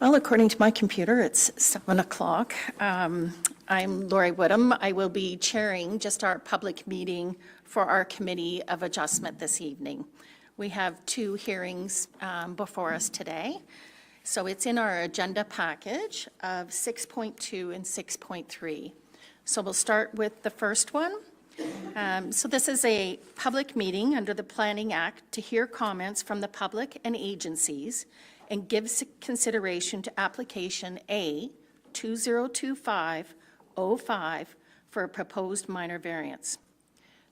Well, according to my computer, it's 7 o'clock. I'm Lori Woodham. I will be chairing just our public meeting for our Committee of Adjustment this evening. We have two hearings before us today. So it's in our agenda package of 6.2 and 6.3. So we'll start with the first one. So this is a public meeting under the Planning Act to hear comments from the public and agencies and give consideration to application A 2025-05 for a proposed minor variance.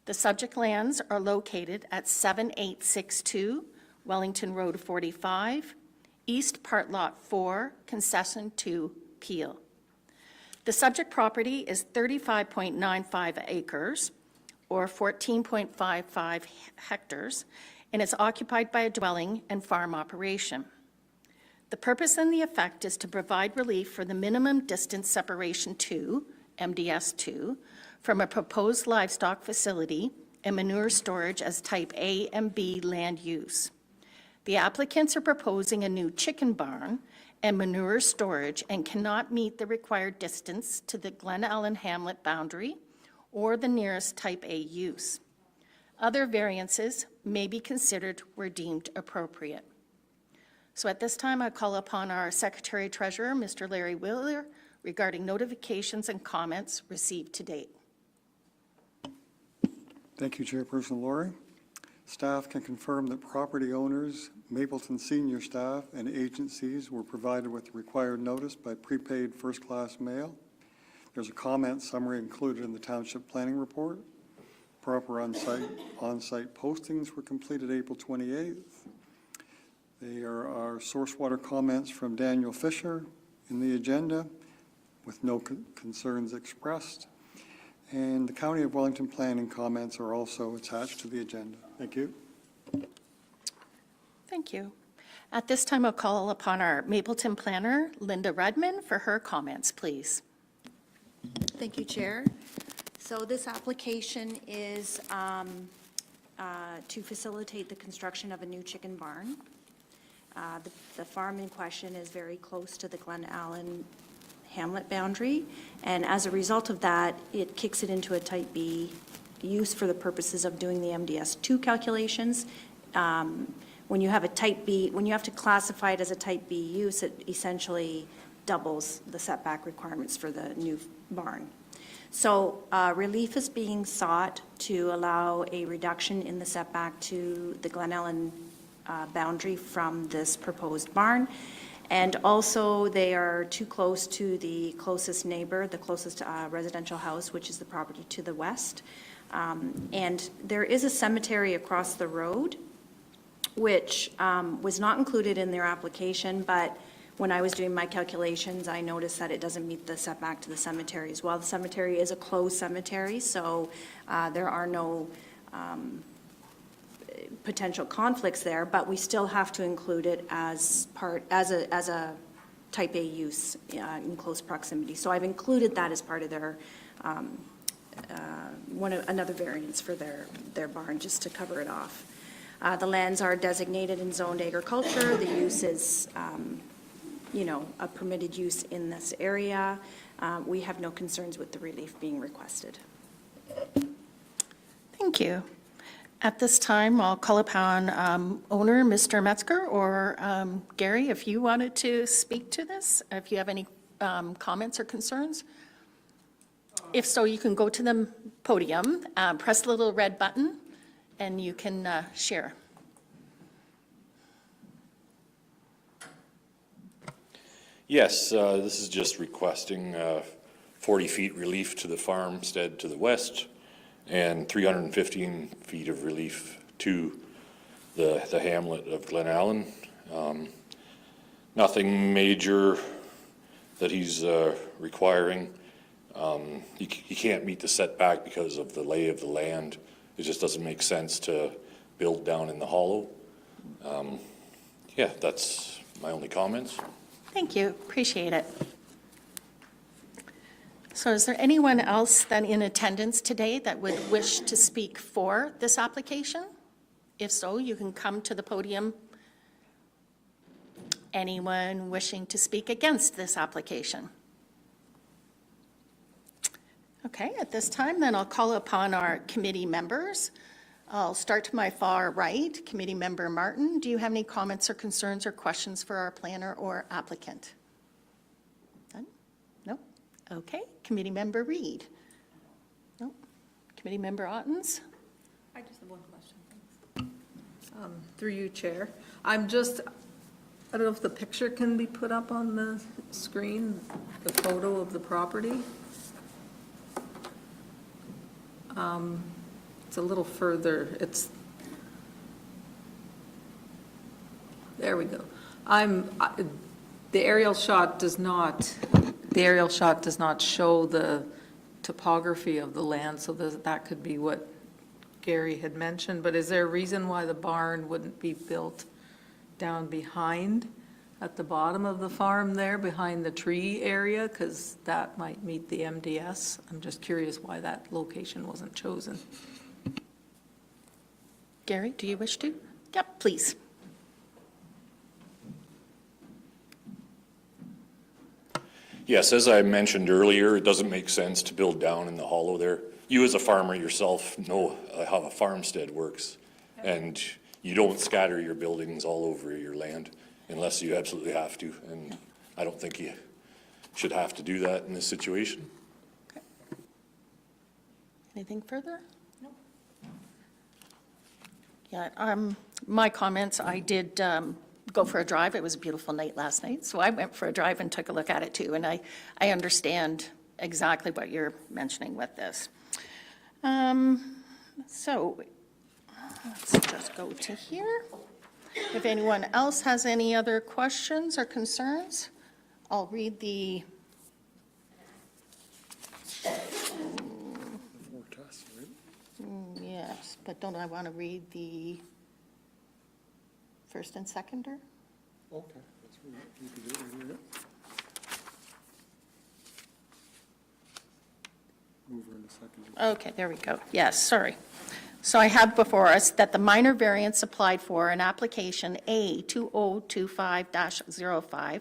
The subject lands are located at 7862 Wellington Road 45, East Part Lot 4, Concession 2, Peel. The subject property is 35.95 acres, or 14.55 hectares, and is occupied by a dwelling and farm operation. The purpose and the effect is to provide relief for the minimum distance separation 2, MDS 2, from a proposed livestock facility and manure storage as type A and B land use. The applicants are proposing a new chicken barn and manure storage and cannot meet the required distance to the Glen Ellen Hamlet boundary or the nearest type A use. Other variances may be considered where deemed appropriate. So at this time, I call upon our Secretary Treasurer, Mr. Larry Wheeler, regarding notifications and comments received to date. Thank you, Chairperson Lori. Staff can confirm that property owners, Mapleton senior staff, and agencies were provided with the required notice by prepaid first-class mail. There's a comment summary included in the Township Planning Report. Proper on-site postings were completed April 28th. There are source water comments from Daniel Fisher in the agenda with no concerns expressed. And the County of Wellington planning comments are also attached to the agenda. Thank you. Thank you. At this time, I'll call upon our Mapleton planner, Linda Redman, for her comments, please. Thank you, Chair. So this application is to facilitate the construction of a new chicken barn. The farm in question is very close to the Glen Ellen Hamlet boundary, and as a result of that, it kicks it into a type B use for the purposes of doing the MDS 2 calculations. When you have a type B, when you have to classify it as a type B use, it essentially doubles the setback requirements for the new barn. So relief is being sought to allow a reduction in the setback to the Glen Ellen boundary from this proposed barn. And also they are too close to the closest neighbor, the closest residential house, which is the property to the west. And there is a cemetery across the road, which was not included in their application, but when I was doing my calculations, I noticed that it doesn't meet the setback to the cemetery as well. The cemetery is a closed cemetery, so there are no potential conflicts there, but we still have to include it as a type A use in close proximity. So I've included that as part of their another variance for their barn, just to cover it off. The lands are designated in zoned agriculture. The use is a permitted use in this area. We have no concerns with the relief being requested. Thank you. At this time, I'll call upon owner Mr. Metzger or Gary, if you wanted to speak to this, if you have any comments or concerns. If so, you can go to the podium, press the little red button, and you can share. Yes, this is just requesting 40 feet relief to the farmstead to the west and 315 feet of relief to the hamlet of Glen Ellen. Nothing major that he's requiring. He can't meet the setback because of the lay of the land. It just doesn't make sense to build down in the hollow. Yeah, that's my only comments. Thank you, appreciate it. So is there anyone else then in attendance today that would wish to speak for this application? If so, you can come to the podium anyone wishing to speak against this application? Okay, at this time, then I'll call upon our committee members. I'll start to my far right. Committee Member Martin, do you have any comments or concerns or questions for our planner or applicant? None? No? Okay. Committee Member Reed? No? Committee Member Ottens? I just have one question. Through you, Chair. I don't know if the picture can be put up on the screen, the photo of the property. It's a little further, there we go. The aerial shot does not show the topography of the land, so that could be what Gary had mentioned, but is there a reason why the barn wouldn't be built down behind, at the bottom of the farm there, behind the tree area? Because that might meet the MDS. I'm just curious why that location wasn't chosen. Gary, do you wish to? Yep, please. Yes, as I mentioned earlier, it doesn't make sense to build down in the hollow there. You as a farmer yourself know how a farmstead works. And you don't scatter your buildings all over your land unless you absolutely have to. And I don't think you should have to do that in this situation. Anything further? No. Yeah, my comments, I did go for a drive. It was a beautiful night last night, so I went for a drive and took a look at it too, and I understand exactly what you're mentioning with this. So let's just go to here. If anyone else has any other questions or concerns, I'll read the yes, but don't I want to read the first and seconder? Okay, that's right. You can do it right here. Move her in a second. Okay, there we go. Yes, sorry. So I have before us that the minor variance applied for in application A2025-05,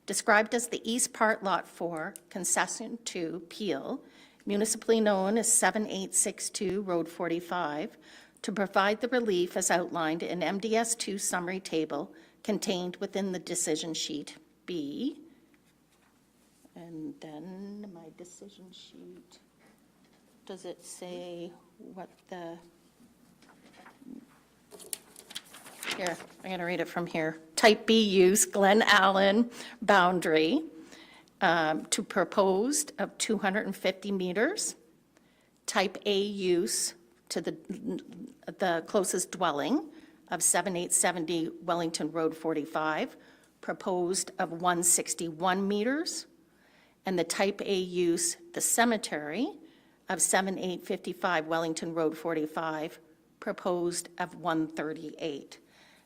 described as the East Part Lot 4, Concession 2, Peel, municipally known as 7862 Road 45, to provide the relief as outlined in MDS 2 summary table contained within the decision sheet B. And then my decision sheet, does it say what the, here, I'm going to read it from here. Type B use, Glen Allen boundary to proposed of 250 meters. Type A use to the closest dwelling of 7870 Wellington Road 45, proposed of 161 meters. And the type A use, the cemetery of 7855 Wellington Road 45, proposed of 138.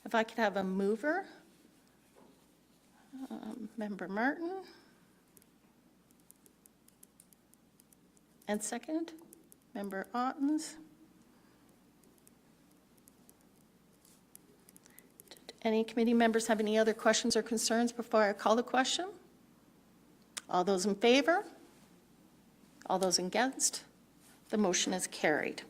If I could have a mover, Member Martin. And second, Member Ottens. Did any committee members have any other questions or concerns before I call the question? All those in favor? All those against? The motion is carried.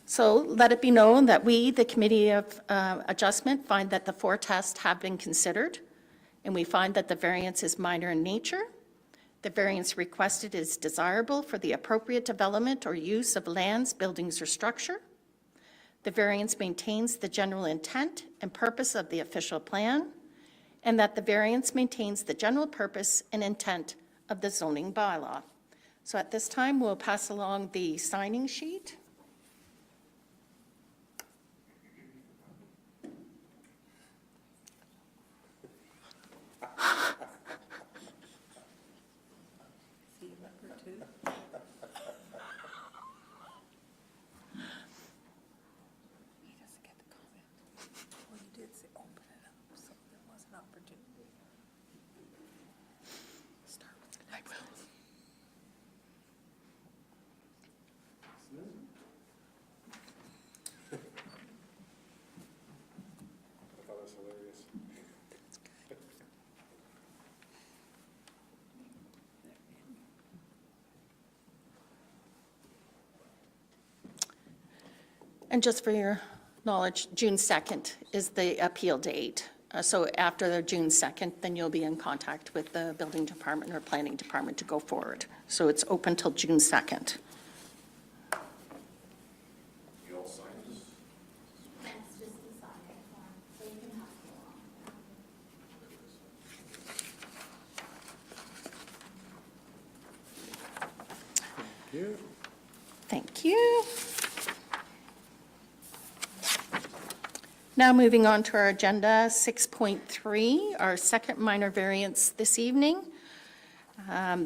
So let it be known that we, the Committee of Adjustment, find that the 4 tests have been considered, and we find that the variance is minor in nature. The variance requested is desirable for the appropriate development or use of lands, buildings, or structure. The variance maintains the general intent and purpose of the official plan, and that the variance maintains the general purpose and intent of the zoning bylaw. So at this time, we'll pass along the signing sheet. And just for your knowledge, June 2nd is the appeal date. So after the June 2nd, then you'll be in contact with the building department or planning department to go forward. So it's open till June 2nd. You all sign this? Thank you. Now moving on to our agenda, 6.3, our second minor variance this evening.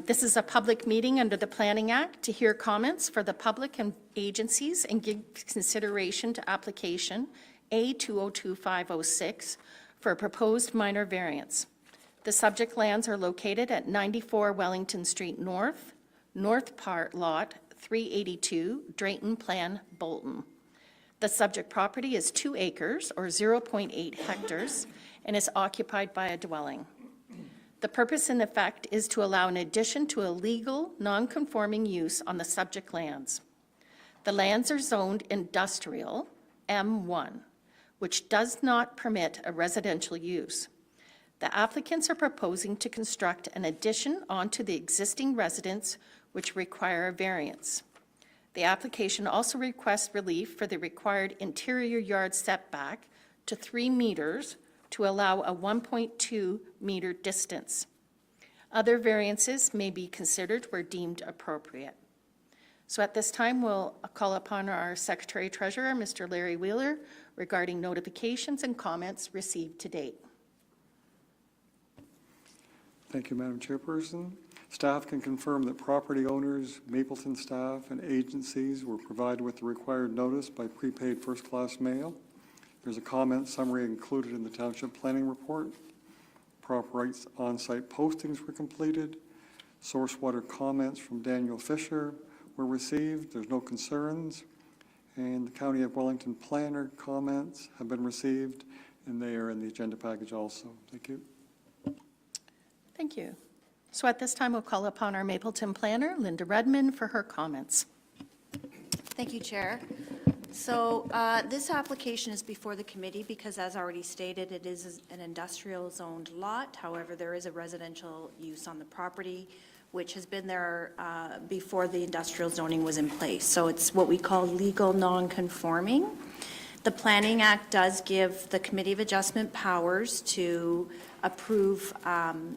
This is a public meeting under the Planning Act to hear comments for the public and agencies and give consideration to application A202506 for a proposed minor variance. The subject lands are located at 94 Wellington Street North, North Part Lot 382, Drayton Plan, Bolton. The subject property is 2 acres, or 0.8 hectares, and is occupied by a dwelling. The purpose and effect is to allow an addition to a legal, non-conforming use on the subject lands. The lands are zoned industrial, M1, which does not permit a residential use. The applicants are proposing to construct an addition onto the existing residence, which require a variance. The application also requests relief for the required interior yard setback to 3 meters to allow a 1.2 meter distance. Other variances may be considered where deemed appropriate. So at this time, we'll call upon our Secretary Treasurer, Mr. Larry Wheeler, regarding notifications and comments received to date. Thank you, Madam Chairperson. Staff can confirm that property owners, Mapleton staff, and agencies were provided with the required notice by prepaid first-class mail. There's a comment summary included in the Township Planning Report. Proper rights on-site postings were completed. Source water comments from Daniel Fisher were received. There's no concerns. And the County of Wellington planner comments have been received, and they are in the agenda package also. Thank you. Thank you. So at this time, we'll call upon our Mapleton planner, Linda Redmond, for her comments. Thank you, Chair. So this application is before the committee because, as already stated, it is an industrial zoned lot. However, there is a residential use on the property, which has been there before the industrial zoning was in place. So it's what we call legal non-conforming. The Planning Act does give the Committee of Adjustment powers to approve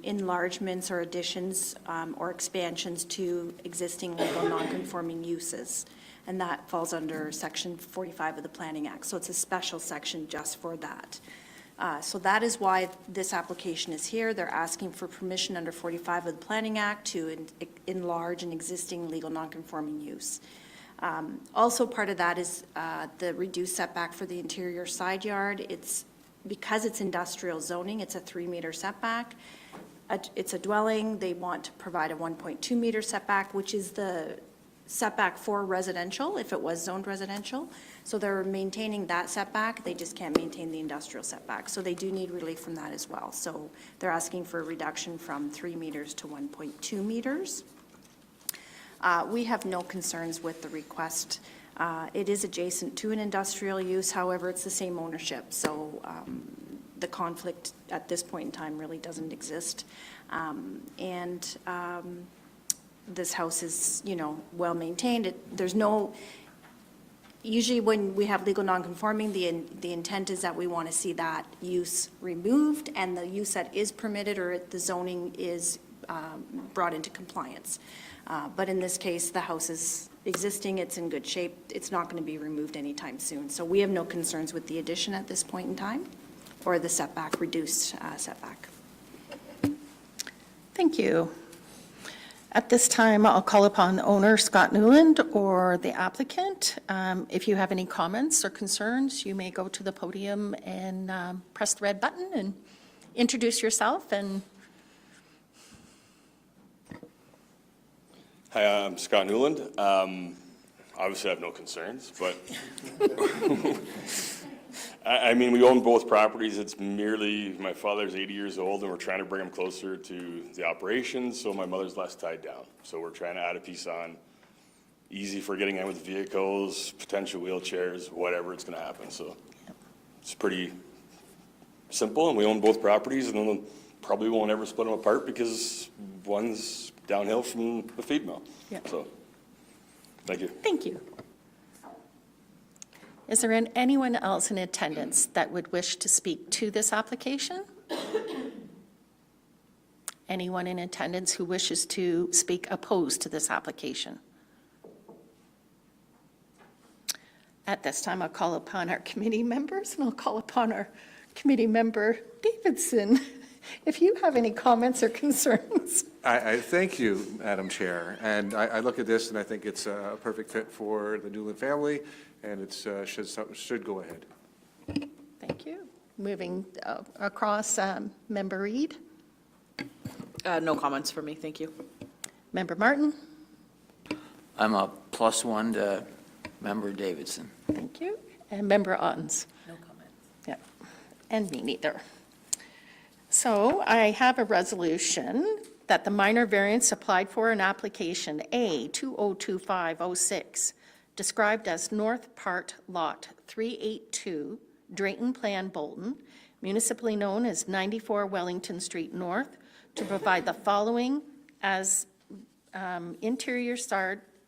enlargements or additions or expansions to existing legal non-conforming uses. And that falls under Section 45 of the Planning Act. So it's a special section just for that. So that is why this application is here. They're asking for permission under 45 of the Planning Act to enlarge an existing legal non-conforming use. Also part of that is the reduced setback for the interior side yard. Because it's industrial zoning, it's a 3-meter setback. It's a dwelling. They want to provide a 1.2 meter setback, which is the setback for residential, if it was zoned residential. So they're maintaining that setback. They just can't maintain the industrial setback. So they do need relief from that as well. So they're asking for a reduction from 3 meters to 1.2 meters. We have no concerns with the request. It is adjacent to an industrial use, however, it's the same ownership, so the conflict at this point in time really doesn't exist. This house is, well maintained. There's no, usually when we have legal nonconforming, the intent is that we want to see that use removed and the use that is permitted or the zoning is brought into compliance. But in this case, the house is existing, it's in good shape, it's not going to be removed anytime soon. So we have no concerns with the addition at this point in time, or the setback, reduced setback. Thank you. At this time, I'll call upon the owner, Scott Newland, or the applicant. If you have any comments or concerns, you may go to the podium and press the red button and introduce yourself and Hi, I'm Scott Newland. Obviously, I have no concerns, but I mean, we own both properties. It's merely my father's 80 years old, and we're trying to bring him closer to the operations, so my mother's less tied down. So we're trying to add a piece on. easy for getting in with vehicles, potential wheelchairs, whatever, it's gonna happen, so. It's pretty simple, and we own both properties, and then probably won't ever split them apart because one's downhill from the feed mill. Yeah. So, thank you. Thank you. Is there anyone else in attendance that would wish to speak to this application? Anyone in attendance who wishes to speak opposed to this application? At this time, I'll call upon our committee members, and I'll call upon our committee member, Davidson, if you have any comments or concerns. I thank you, Madam Chair, and I look at this and I think it's a perfect fit for the Newland family, and it should go ahead. Thank you. Moving across, Member Reed, No comments for me, thank you. Member Martin. I'm a +1 to Member Davidson. Thank you. And Member Ottens. No comments. Yeah, and me neither. So I have a resolution that the minor variance applied for in application A 202506, described as North Part Lot 382, Drayton Plan, Bolton, municipally known as 94 Wellington Street North, to provide the following as interior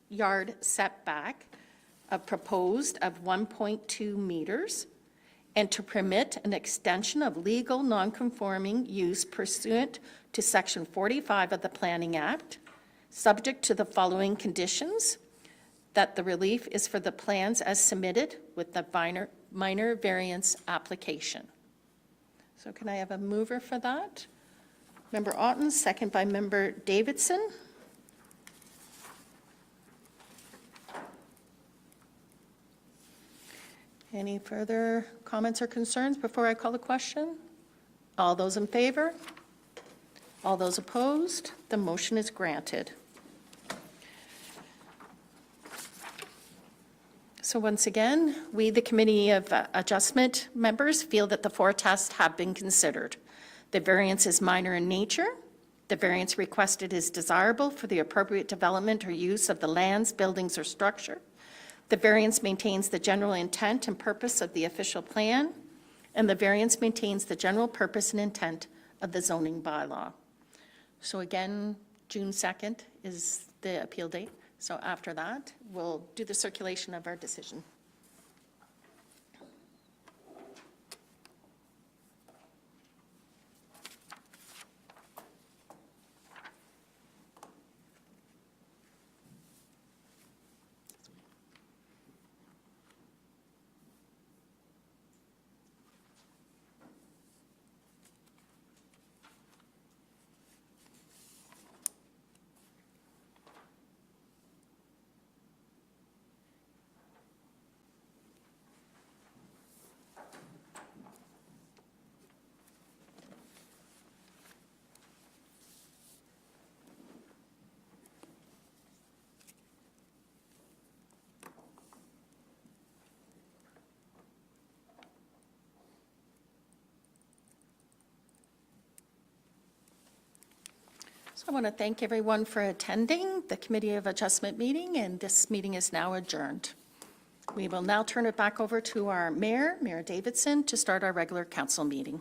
yard setback proposed of 1.2 meters, and to permit an extension of legal nonconforming use pursuant to Section 45 of the Planning Act, subject to the following conditions: that the relief is for the plans as submitted with the minor variance application. So can I have a mover for that? Member Otten, second by Member Davidson. Any further comments or concerns before I call the question? All those in favor? All those opposed? The motion is granted. So once again, we, the Committee of Adjustment members, feel that the four tests have been considered. The variance is minor in nature. The variance requested is desirable for the appropriate development or use of the lands, buildings, or structure. The variance maintains the general intent and purpose of the official plan, and the variance maintains the general purpose and intent of the zoning bylaw. So again, June 2nd is the appeal date. So after that, we'll do the circulation of our decision. So I want to thank everyone for attending the Committee of Adjustment meeting, and this meeting is now adjourned. We will now turn it back over to our Mayor, Mayor Davidson, to start our regular council meeting.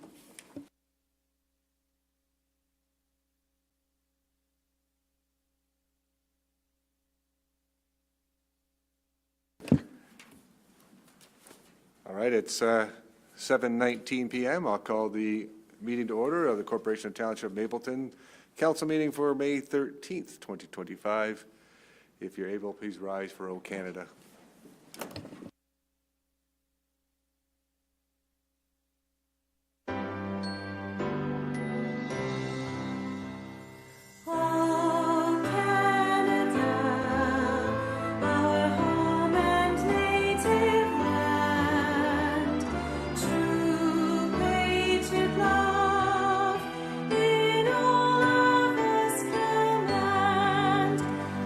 All right, it's 7:19 PM. I'll call the meeting to order of the Corporation of Township of Mapleton Council meeting for May 13th, 2025. If you're able, please rise for O Canada.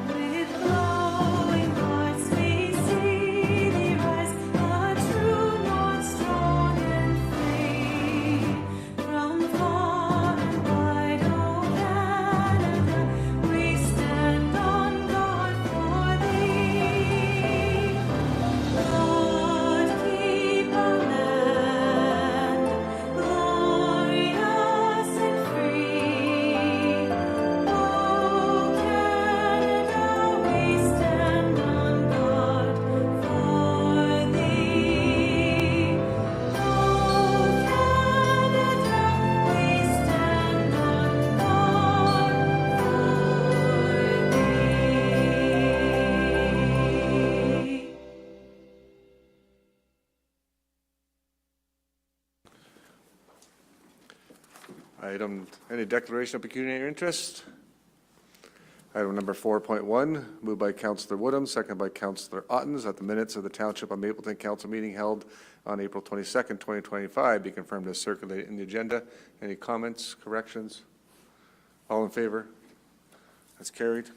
With glowing hearts we Any declaration of pecuniary interest? Item number 4.1, moved by Councillor Woodham, seconded by Councillor Ottens, that the minutes of the Township of Mapleton Council meeting held on April 22nd, 2025 be confirmed as circulated in the agenda. Any comments, corrections? All in favor? That's carried.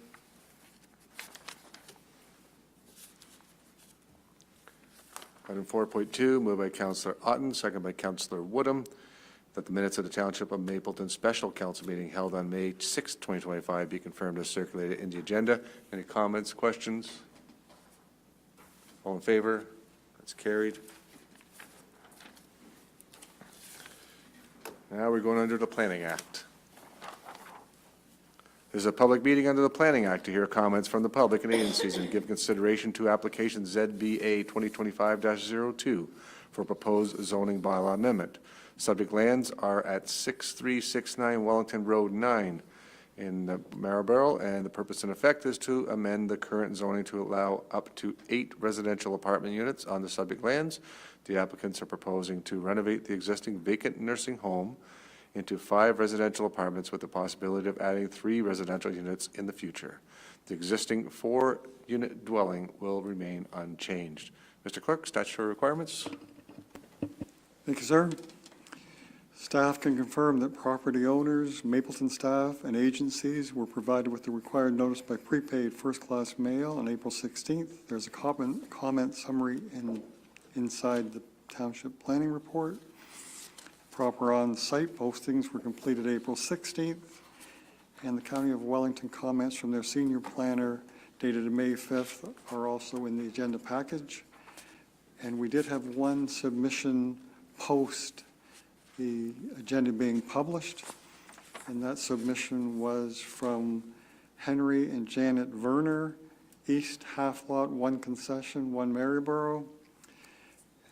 Item 4.2, moved by Councillor Ottens, seconded by Councillor Woodham, that the minutes of the Township of Mapleton Special Council meeting held on May 6, 2025 be confirmed as circulated in the agenda. Any comments, questions? All in favor? That's carried. Now we're going under the Planning Act. This is a public meeting under the Planning Act to hear comments from the public and agencies and give consideration to application ZBA 2025-02 for proposed zoning bylaw amendment. Subject lands are at 6369 Wellington Road 9 in Marlborough, and the purpose and effect is to amend the current zoning to allow up to 8 residential apartment units on the subject lands. The applicants are proposing to renovate the existing vacant nursing home into 5 residential apartments with the possibility of adding 3 residential units in the future. The existing 4-unit dwelling will remain unchanged. Mr. Clerk, statutory requirements. Thank you, sir. Staff can confirm that property owners, Mapleton staff, and agencies were provided with the required notice by prepaid first-class mail on April 16th. There's a comment summary inside the Township Planning Report. Proper on-site postings were completed April 16th, and the County of Wellington comments from their senior planner dated May 5th are also in the agenda package. And we did have one submission post the agenda being published, and that submission was from Henry and Janet Werner, East Half Lot 1 Concession, 1 Maryborough.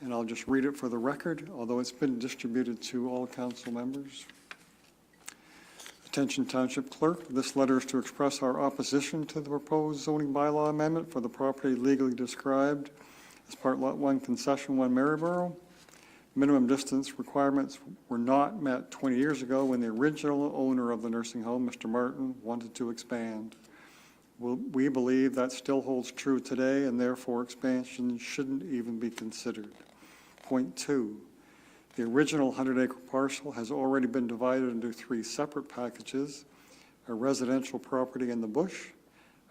And I'll just read it for the record, although it's been distributed to all council members. Attention Township Clerk, this letter is to express our opposition to the proposed zoning bylaw amendment for the property legally described as Part Lot 1 Concession 1 Maryborough. Minimum distance requirements were not met 20 years ago when the original owner of the nursing home, Mr. Martin, wanted to expand. We believe that still holds true today, and therefore expansion shouldn't even be considered. Point 2, the original 100-acre parcel has already been divided into 3 separate packages: a residential property in the bush,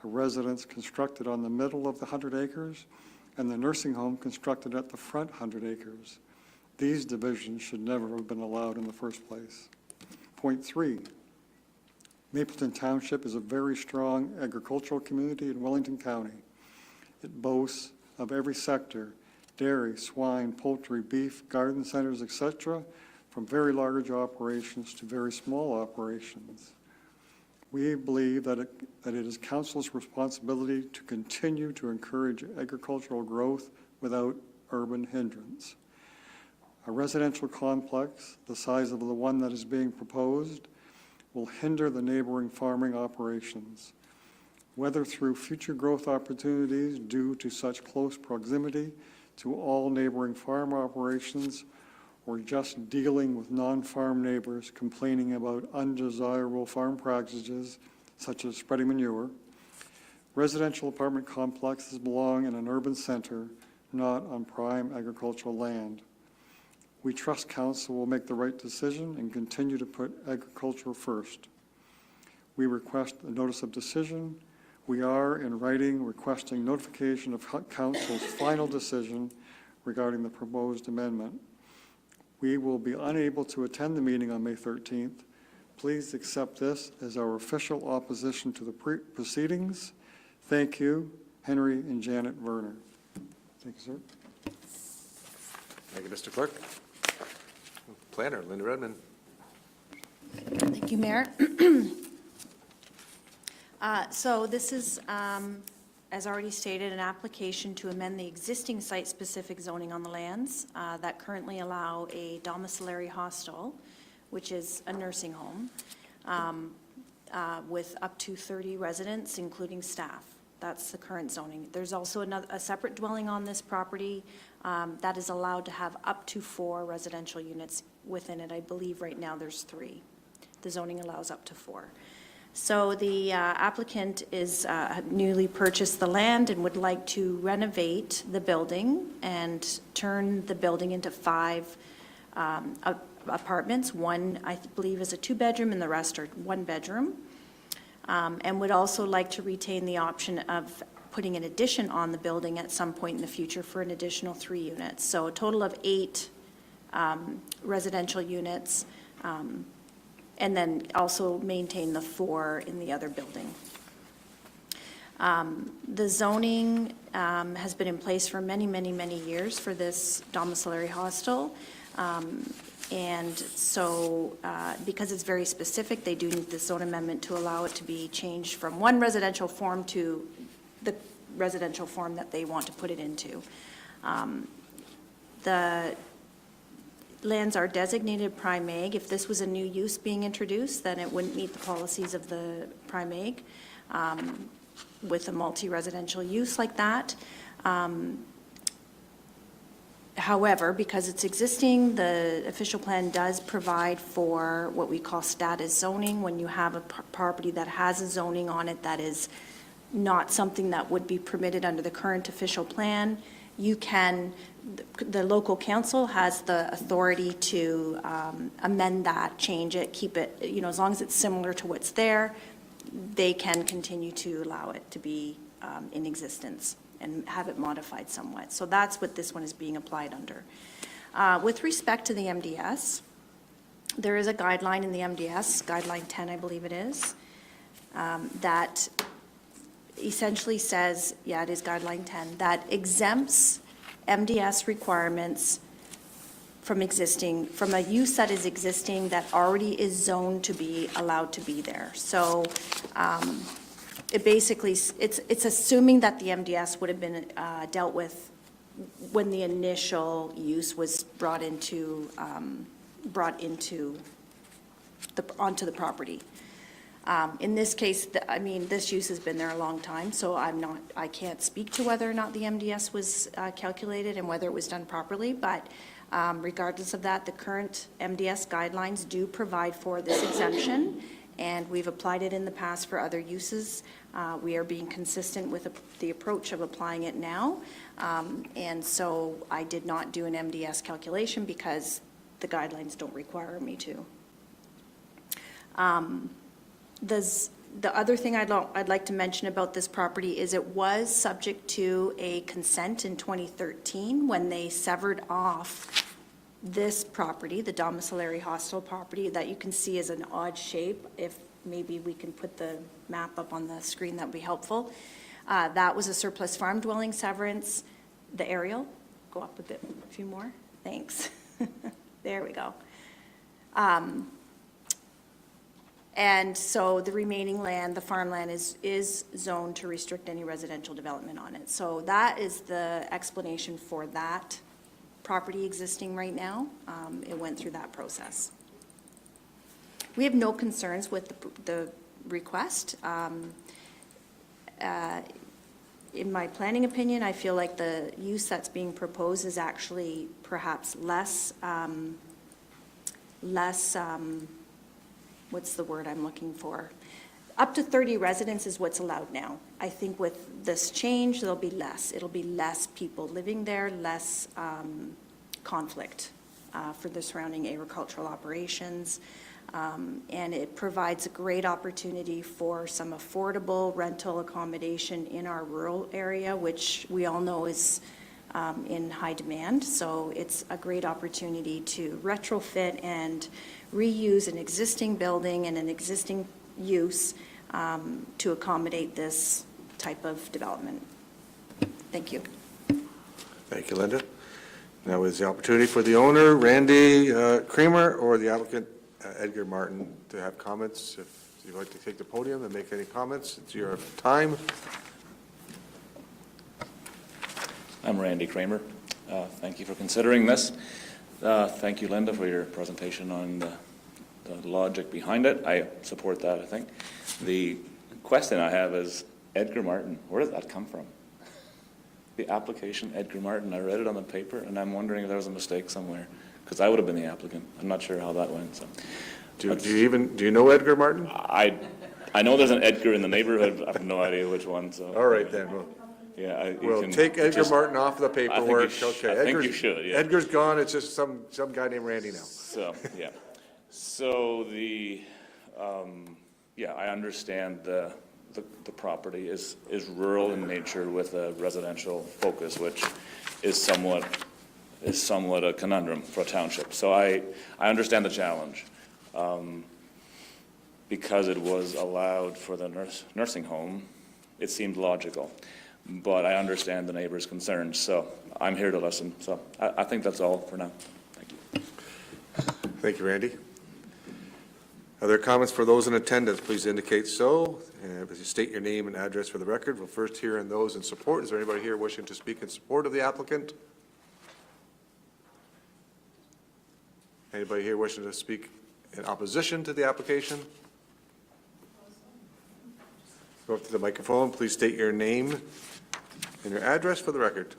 a residence constructed on the middle of the 100 acres, and the nursing home constructed at the front 100 acres. These divisions should never have been allowed in the first place. Point 3, Mapleton Township is a very strong agricultural community in Wellington County. It boasts of every sector: dairy, swine, poultry, beef, garden centers, etc., from very large operations to very small operations. We believe that it is council's responsibility to continue to encourage agricultural growth without urban hindrance. A residential complex, the size of the one that is being proposed, will hinder the neighboring farming operations. Whether through future growth opportunities due to such close proximity to all neighboring farm operations, or just dealing with non-farm neighbors complaining about undesirable farm practices such as spreading manure, residential apartment complexes belong in an urban center, not on prime agricultural land. We trust council will make the right decision and continue to put agriculture first. We request a notice of decision. We are, in writing, requesting notification of council's final decision regarding the proposed amendment. We will be unable to attend the meeting on May 13th. Please accept this as our official opposition to the proceedings. Thank you, Henry and Janet Werner. Thank you, sir. Thank you, Mr. Clerk. Planner, Linda Redmond. Thank you, Mayor. So this is, as already stated, an application to amend the existing site-specific zoning on the lands that currently allow a domiciliary hostel, which is a nursing home, with up to 30 residents, including staff. That's the current zoning. There's also a separate dwelling on this property that is allowed to have up to 4 residential units within it. I believe right now there's 3. The zoning allows up to 4. So the applicant is newly purchased the land and would like to renovate the building and turn the building into 5 apartments. One, I believe, is a 2-bedroom, and the rest are 1-bedroom. And would also like to retain the option of putting an addition on the building at some point in the future for an additional 3 units. So a total of 8 residential units, and then also maintain the 4 in the other building. The zoning has been in place for many, many, many years for this domiciliary hostel. And so, because it's very specific, they do need this zone amendment to allow it to be changed from one residential form to the residential form that they want to put it into. The lands are designated prime ag. If this was a new use being introduced, then it wouldn't meet the policies of the prime ag with a multi-residential use like that. However, because it's existing, the official plan does provide for what we call status zoning. When you have a property that has a zoning on it that is not something that would be permitted under the current official plan, you can, the local council has the authority to amend that, change it, keep it, as long as it's similar to what's there, they can continue to allow it to be in existence and have it modified somewhat. So that's what this one is being applied under. With respect to the MDS, there is a guideline in the MDS, Guideline 10, I believe it is, that essentially says, yeah, it is Guideline 10, that exempts MDS requirements from a use that is existing that already is zoned to be allowed to be there. So it basically, it's assuming that the MDS would have been dealt with when the initial use was brought into onto the property. In this case, this use has been there a long time, so I can't speak to whether or not the MDS was calculated and whether it was done properly, but regardless of that, the current MDS guidelines do provide for this exemption, and we've applied it in the past for other uses. We are being consistent with the approach of applying it now, and so I did not do an MDS calculation because the guidelines don't require me to. The other thing I'd like to mention about this property is it was subject to a consent in 2013 when they severed off this property, the domiciliary hostel property that you can see is an odd shape. If maybe we can put the map up on the screen, that would be helpful. That was a surplus farm dwelling severance. The aerial, go up a few more. Thanks. There we go. And so the remaining land, the farmland, is zoned to restrict any residential development on it. So that is the explanation for that property existing right now. It went through that process. We have no concerns with the request. In my planning opinion, I feel like the use that's being proposed is actually perhaps less, what's the word I'm looking for? Up to 30 residents is what's allowed now. I think with this change, there'll be less. It'll be less people living there, less conflict for the surrounding agricultural operations. And it provides a great opportunity for some affordable rental accommodation in our rural area, which we all know is in high demand. So it's a great opportunity to retrofit and reuse an existing building and an existing use to accommodate this type of development. Thank you. Thank you, Linda. Now is the opportunity for the owner, Randy Kramer, or the applicant, Edgar Martin, to have comments. If you'd like to take the podium and make any comments, it's your time. I'm Randy Kramer. Thank you for considering this. Thank you, Linda, for your presentation on the logic behind it. I support that, I think. The question I have is, Edgar Martin, where does that come from? The application, Edgar Martin, I read it on the paper, and I'm wondering if there was a mistake somewhere, because I would have been the applicant. I'm not sure how that went. So, Do you know Edgar Martin? I know there's an Edgar in the neighborhood. I have no idea which one, so. All right, then. Well, Yeah, you we'll can take Edgar just- Martin off the paperwork. Okay. I think you Edgar's- should, yeah. Edgar's gone. It's just some guy named Randy now. So, yeah. So yeah, I understand the property is rural in nature with a residential focus, which is somewhat a conundrum for a township. So I understand the challenge. Because it was allowed for the nursing home, it seemed logical. But I understand the neighbors' concerns, so I'm here to listen. So I think that's all for now. Thank you. Thank you, Randy. Are there comments for those in attendance? Please indicate so. And if you state your name and address for the record, we'll first hear in those in support. Is there anybody here wishing to speak in support of the applicant? Anybody here wishing to speak in opposition to the application? Go up to the microphone. Please state your name and your address for the record.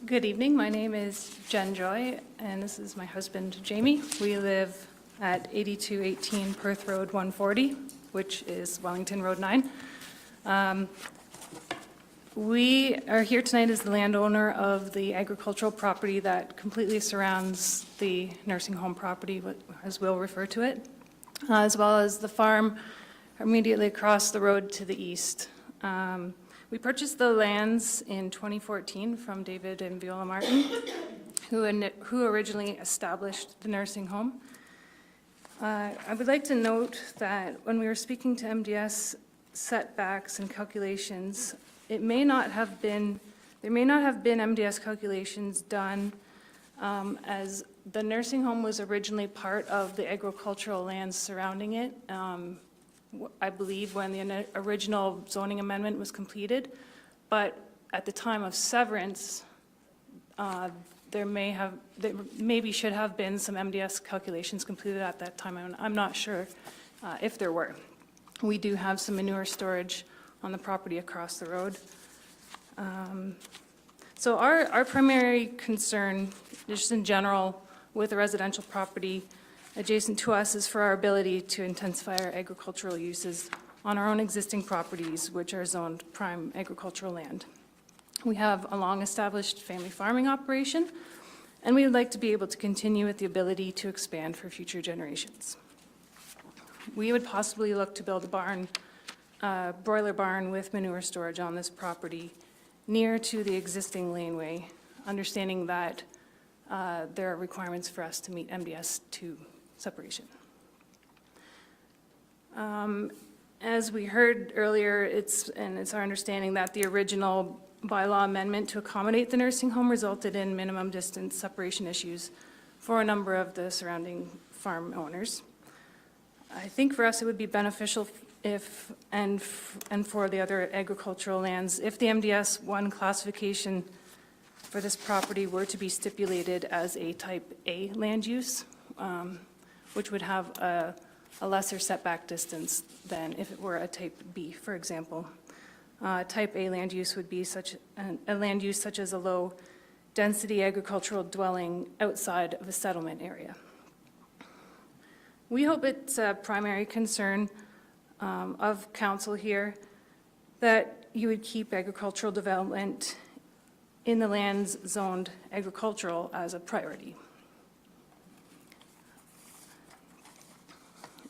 Good evening. My name is Jen Joy, and this is my husband, Jamie. We live at 8218 Perth Road 140, which is Wellington Road 9. We are here tonight as the landowner of the agricultural property that completely surrounds the nursing home property, as we'll refer to it, as well as the farm immediately across the road to the east. We purchased the lands in 2014 from David and Viola Martin, who originally established the nursing home. I would like to note that when we were speaking to MDS setbacks and calculations, there may not have been MDS calculations done as the nursing home was originally part of the agricultural lands surrounding it. I believe when the original zoning amendment was completed, but at the time of severance, there maybe should have been some MDS calculations completed at that time. I'm not sure if there were. We do have some manure storage on the property across the road. So our primary concern, just in general, with a residential property adjacent to us is for our ability to intensify our agricultural uses on our own existing properties, which are zoned prime agricultural land. We have a long-established family farming operation, and we would like to be able to continue with the ability to expand for future generations. We would possibly look to build a barn, broiler barn with manure storage on this property near to the existing laneway, understanding that there are requirements for us to meet MDS 2 separation. As we heard earlier, it's our understanding that the original bylaw amendment to accommodate the nursing home resulted in minimum distance separation issues for a number of the surrounding farm owners. I think for us it would be beneficial if, and for the other agricultural lands, if the MDS 1 classification for this property were to be stipulated as a type A land use, which would have a lesser setback distance than if it were a type B, for example. Type A land use would be a land use such as a low-density agricultural dwelling outside of a settlement area. We hope it's a primary concern of council here that you would keep agricultural development in the lands zoned agricultural as a priority.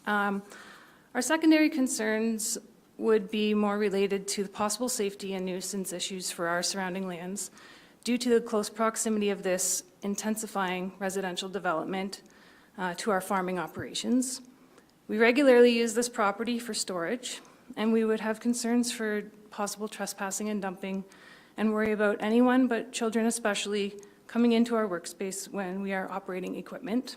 Our secondary concerns would be more related to the possible safety and nuisance issues for our surrounding lands due to the close proximity of this intensifying residential development to our farming operations. We regularly use this property for storage, and we would have concerns for possible trespassing and dumping and worry about anyone, but children especially, coming into our workspace when we are operating equipment.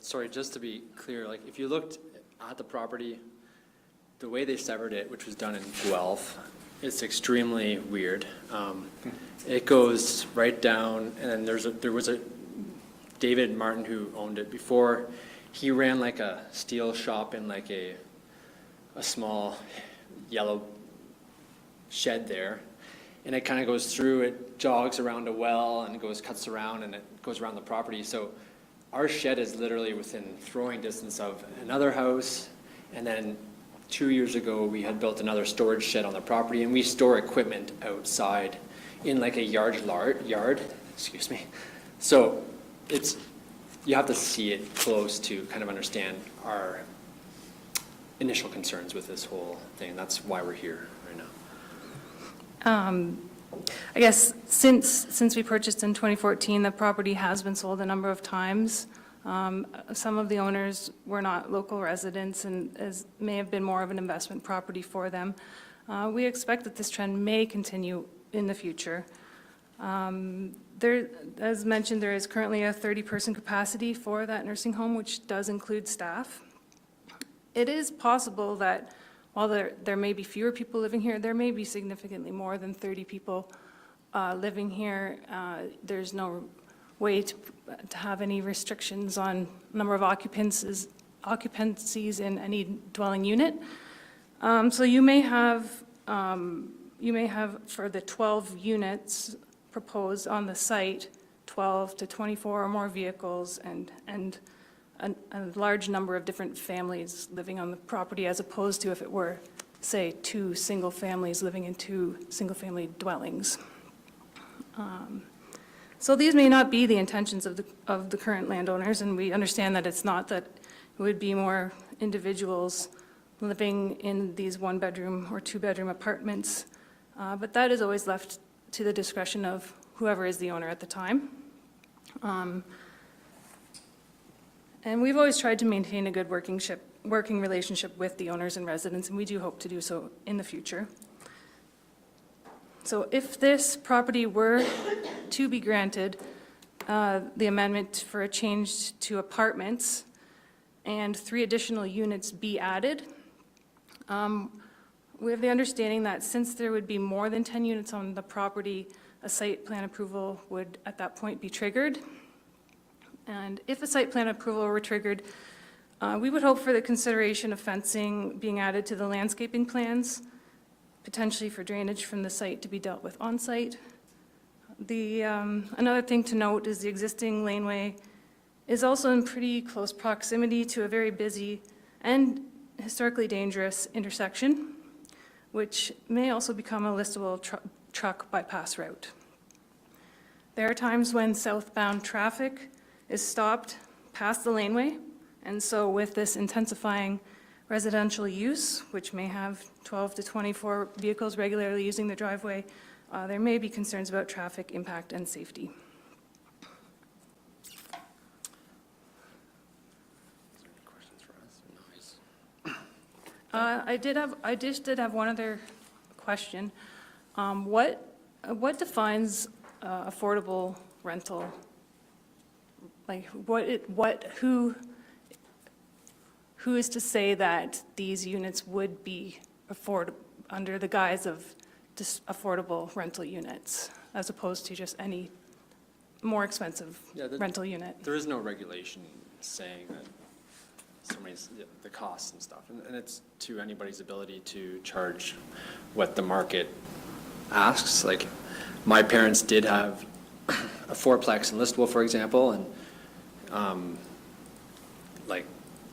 Sorry, just to be clear, like if you looked at the property, the way they severed it, which was done in Guelph, it's extremely weird. It goes right down, and then there was a David Martin who owned it before. He ran like a steel shop in like a small yellow shed there. and it kind of goes through, it jogs around a well and cuts around and it goes around the property. So our shed is literally within throwing distance of another house. And then 2 years ago, we had built another storage shed on the property, and we store equipment outside in like a yard, excuse me. So you have to see it close to kind of understand our initial concerns with this whole thing. That's why we're here right now. I guess since we purchased in 2014, the property has been sold a number of times. Some of the owners were not local residents and may have been more of an investment property for them. We expect that this trend may continue in the future. As mentioned, there is currently a 30-person capacity for that nursing home, which does include staff. It is possible that while there may be fewer people living here, there may be significantly more than 30 people living here. There's no way to have any restrictions on number of occupancies in any dwelling unit. So you may have for the 12 units proposed on the site, 12 to 24 or more vehicles and a large number of different families living on the property, as opposed to if it were, say, 2 single families living in 2 single-family dwellings. So these may not be the intentions of the current landowners, and we understand that it's not, that it would be more individuals living in these 1-bedroom or 2-bedroom apartments, but that is always left to the discretion of whoever is the owner at the time. And we've always tried to maintain a good working relationship with the owners and residents, and we do hope to do so in the future. So if this property were to be granted, the amendment for a change to apartments and 3 additional units be added, we have the understanding that since there would be more than 10 units on the property, a site plan approval would at that point be triggered. And if a site plan approval were triggered, we would hope for the consideration of fencing being added to the landscaping plans, potentially for drainage from the site to be dealt with on-site. Another thing to note is the existing laneway is also in pretty close proximity to a very busy and historically dangerous intersection, which may also become a listable truck bypass route. There are times when southbound traffic is stopped past the laneway, and so with this intensifying residential use, which may have 12 to 24 vehicles regularly using the driveway, there may be concerns about traffic impact and safety. I just did have one other question. What defines affordable rental? Like, who is to say that these units would be under the guise of just affordable rental units, as opposed to just any more expensive rental unit? There is no regulation saying that the costs and stuff, and it's to anybody's ability to charge what the market asks. Like, my parents did have a 4-plex in Listowel, for example, and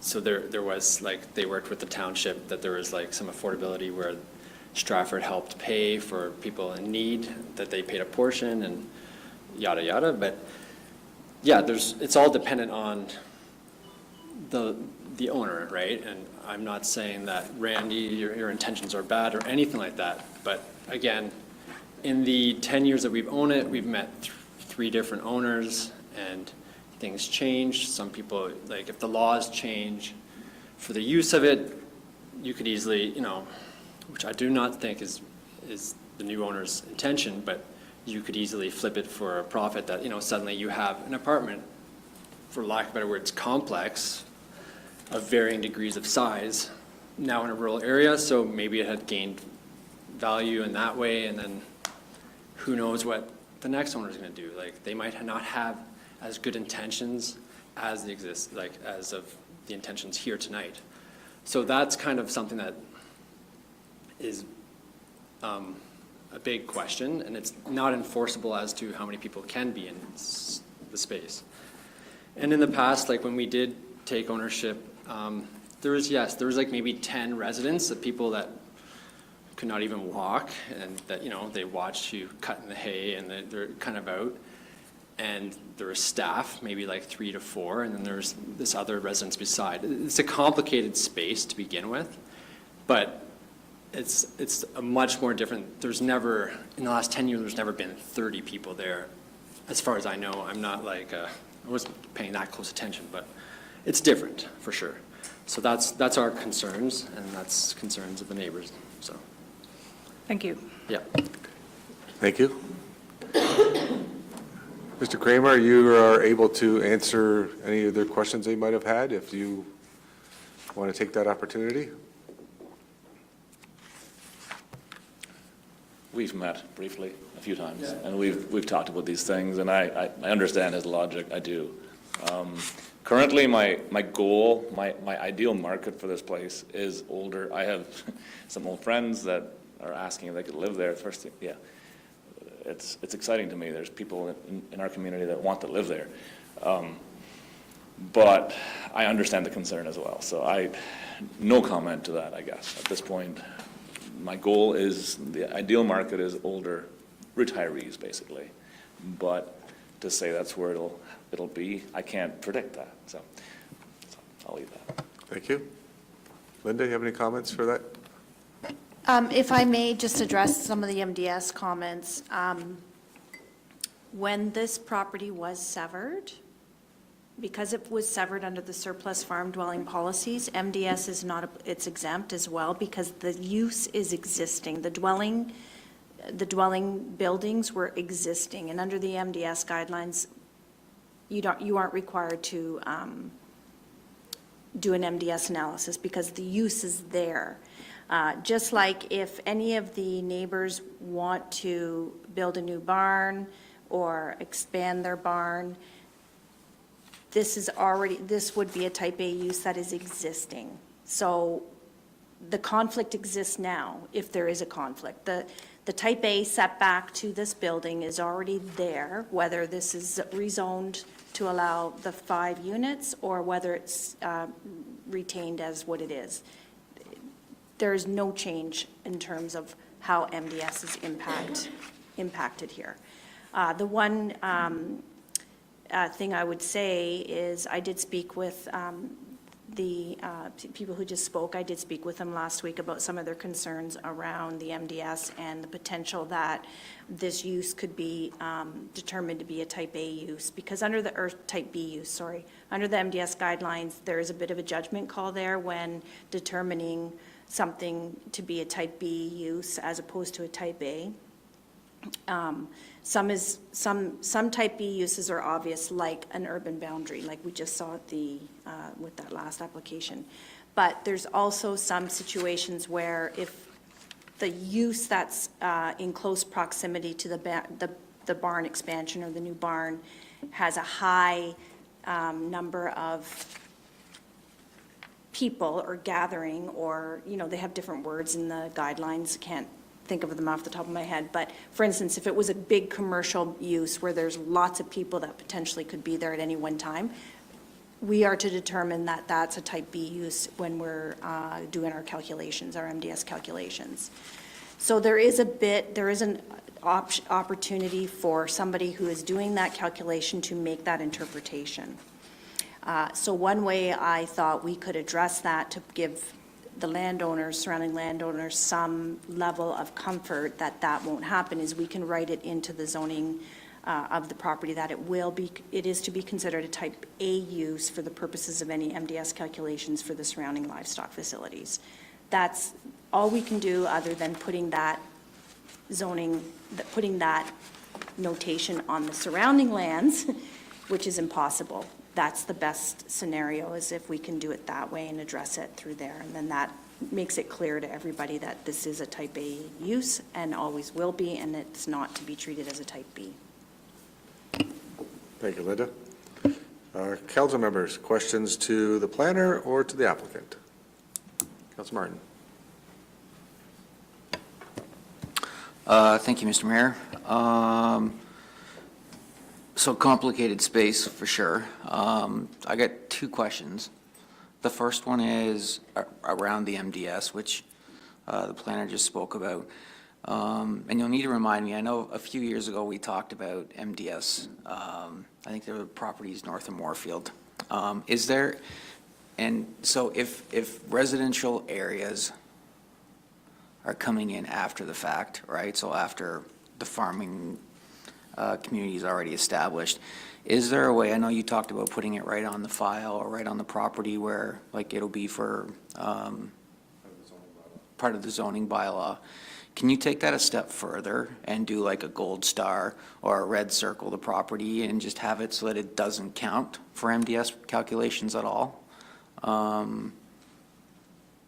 so there was, they worked with the township, that there was some affordability where Stratford helped pay for people in need, that they paid a portion and yada yada. But yeah, it's all dependent on the owner, right? And I'm not saying that, Randy, your intentions are bad or anything like that. But again, in the 10 years that we've owned it, we've met 3 different owners, and things change. Some people, if the laws change for the use of it, you could easily, which I do not think is the new owner's intention, but you could easily flip it for a profit that, suddenly you have an apartment, for lack of better words, complex, of varying degrees of size, now in a rural area, so maybe it had gained value in that way, and then who knows what the next owner is going to do. They might not have as good intentions as as of the intentions here tonight. So that's kind of something that is a a big question, and it's not enforceable as to how many people can be in the space. And in the past, like when we did take ownership, there was like maybe 10 residents, of people that could not even walk, and that, you know, they watched you cutting the hay and they're kind of out. And there was staff, maybe like 3 to 4, and then there's this other residence beside. It's a complicated space to begin with, but it's a much more different, there's never, in the last 10 years, there's never been 30 people there. As far as I know, I'm not like, I wasn't paying that close attention, but it's different, for sure. So that's our concerns, and that's concerns of the neighbors, so, Thank you. yeah. Thank you. Mr. Kramer, you are able to answer any of their questions they might have had if you want to take that opportunity. We've met briefly a few times, and we've talked about these things, and I understand his logic, I do. Currently, my goal, my ideal market for this place is older. I have some old friends that are asking if they could live there. First thing, yeah, it's exciting to me. There's people in our community that want to live there. But I understand the concern as well, so no comment to that, I guess, at this point. My goal is, the ideal market is older retirees, basically. But to say that's where it'll be, I can't predict that, so I'll leave that. Thank you. Linda, you have any comments for that? If I may just address some of the MDS comments. When this property was severed, because it was severed under the surplus farm dwelling policies, MDS is not, it's exempt as well because the use is existing. The dwelling buildings were existing, and under the MDS guidelines, you aren't required to do an MDS analysis because the use is there. Just like if any of the neighbors want to build a new barn or expand their barn, this would be a type A use that is existing. So the conflict exists now, if there is a conflict. The type A setback to this building is already there, whether this is rezoned to allow the 5 units or whether it's retained as what it is. There is no change in terms of how MDS is impacted here. The one thing I would say is I did speak with the people who just spoke. I did speak with them last week about some of their concerns around the MDS and the potential that this use could be determined to be a type A use, because under the, or type B use, sorry, under the MDS guidelines, there is a bit of a judgment call there when determining something to be a type B use as opposed to a type A. Some type B uses are obvious, like an urban boundary, like we just saw at the, with that last application. But there's also some situations where if the use that's in close proximity to the barn expansion or the new barn has a high number of people or gathering, or, you know, they have different words in the guidelines, can't think of them off the top of my head, but for instance, if it was a big commercial use where there's lots of people that potentially could be there at any one time, we are to determine that that's a type B use when we're doing our calculations, our MDS calculations. So there is an opportunity for somebody who is doing that calculation to make that interpretation. So one way I thought we could address that to give the landowners, surrounding landowners, some level of comfort that that won't happen is we can write it into the zoning of the property that it is to be considered a type A use for the purposes of any MDS calculations for the surrounding livestock facilities. That's all we can do other than putting that notation on the surrounding lands, which is impossible. That's the best scenario, is if we can do it that way and address it through there. And then that makes it clear to everybody that this is a type A use and always will be, and it's not to be treated as a type B. Thank you, Linda. Council members, questions to the planner or to the applicant? Council Martin. Thank you, Mr. Mayor. So complicated space, for sure. I got two questions. The first one is around the MDS, which the planner just spoke about. And you'll need to remind me, I know a few years ago we talked about MDS. I think there were properties north of Moorfield. Is there, and so if residential areas are coming in after the fact, right? So after the farming community is already established, is there a way, I know you talked about putting it right on the file or right on the property where, like, it'll be for part of the zoning bylaw. Can you take that a step further and do like a gold star or a red circle the property and just have it so that it doesn't count for MDS calculations at all?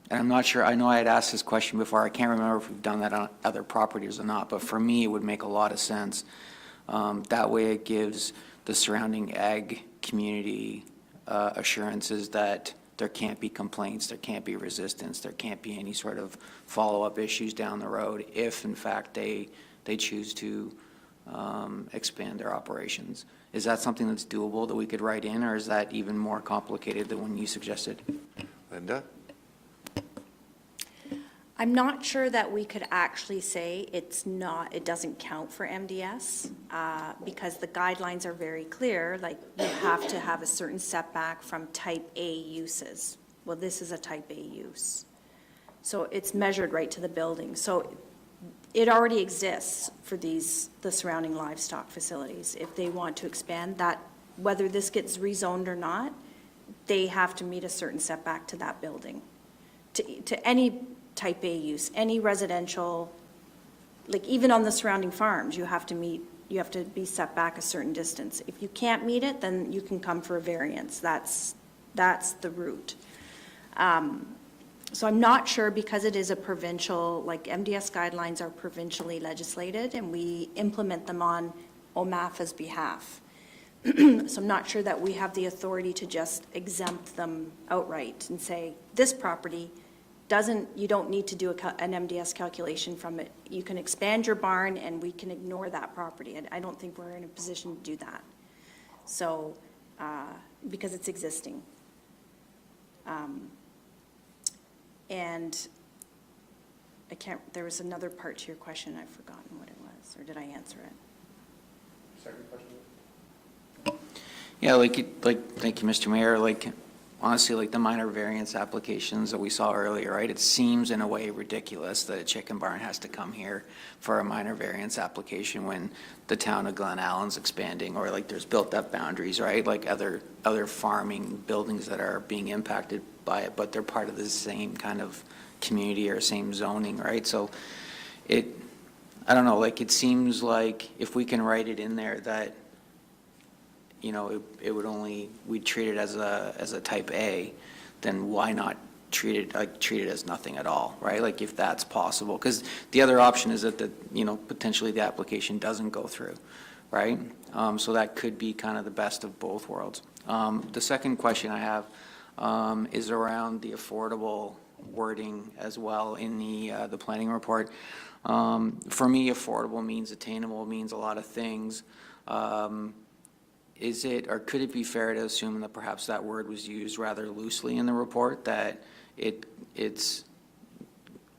And I'm not sure, I know I had asked this question before, I can't remember if we've done that on other properties or not, but for me, it would make a lot of sense. That way it gives the surrounding ag community assurances that there can't be complaints, there can't be resistance, there can't be any sort of follow-up issues down the road if, in fact, they choose to expand their operations. Is that something that's doable that we could write in, or is that even more complicated than when you suggested? Linda? I'm not sure that we could actually say it doesn't count for MDS, because the guidelines are very clear, like you have to have a certain setback from type A uses. Well, this is a type A use. So it's measured right to the building. So it already exists for the surrounding livestock facilities. If they want to expand that, whether this gets rezoned or not, they have to meet a certain setback to that building. To any type A use, any residential, like even on the surrounding farms, you have to be set back a certain distance. If you can't meet it, then you can come for a variance. That's the route. So I'm not sure, because it is a provincial, like MDS guidelines are provincially legislated and we implement them on OMAFA's behalf. So I'm not sure that we have the authority to just exempt them outright and say, this property you don't need to do an MDS calculation from it. You can expand your barn and we can ignore that property. I don't think we're in a position to do that. So, because it's existing. And there was another part to your question, I've forgotten what it was, or did I answer it? Second question? Yeah, thank you, Mr. Mayor, honestly, like the minor variance applications that we saw earlier, right? It seems in a way ridiculous that a chicken barn has to come here for a minor variance application when the town of Glen Allen's expanding, or like there's built up boundaries, right? Like other farming buildings that are being impacted by it, but they're part of the same kind of community or same zoning, right? So I don't know, like it seems like if we can write it in there that it would we'd treat it as a type A, then why not treat it as nothing at all, right? Like if that's possible, because the other option is that potentially the application doesn't go through, right? So that could be kind of the best of both worlds. The second question I have is around the affordable wording as well in the planning report. For me, affordable means attainable, means a lot of things. Is it, or could it be fair to assume that perhaps that word was used rather loosely in the report, that it's,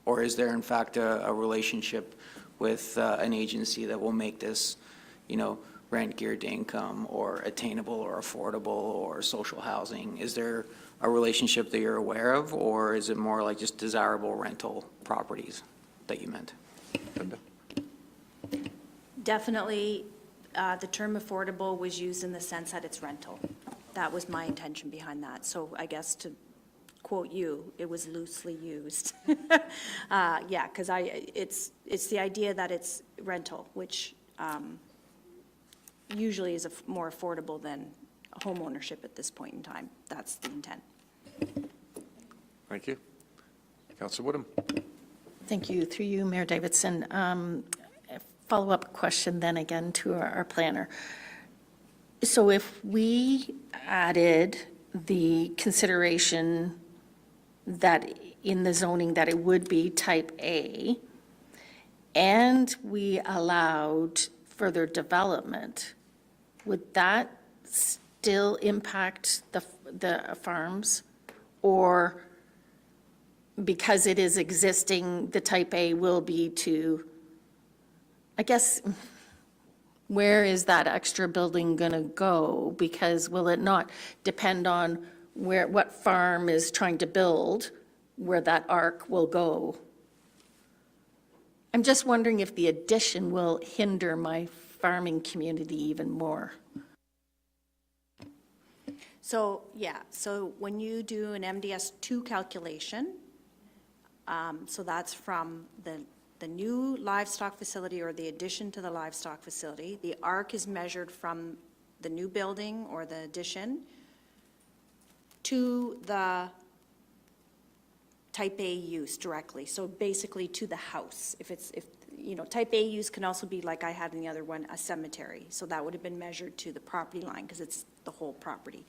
or is there in fact a relationship with an agency that will make this, rent geared to income or attainable or affordable or social housing? Is there a relationship that you're aware of, or is it more like just desirable rental properties that you meant? Linda? Definitely, the term affordable was used in the sense that it's rental. That was my intention behind that. So I guess to quote you, it was loosely used. Yeah, because it's the idea that it's rental, which usually is more affordable than home ownership at this point in time. That's the intent. Thank you. Councilor Woodham? Thank you. Through you, Mayor Davidson. A follow-up question then again to our planner. So if we added the consideration that in the zoning that it would be type A, and we allowed further development, would that still impact the farms? Or because it is existing, the type A will be to, I guess, where is that extra building going to go? Because will it not depend on what farm is trying to build, where that arc will go? I'm just wondering if the addition will hinder my farming community even more. So, yeah, so when you do an MDS2 calculation, so that's from the new livestock facility or the addition to the livestock facility, the arc is measured from the new building or the addition to the type A use directly, so basically to the house. If type A use can also be, like I had in the other one, a cemetery, so that would have been measured to the property line, because it's the whole property.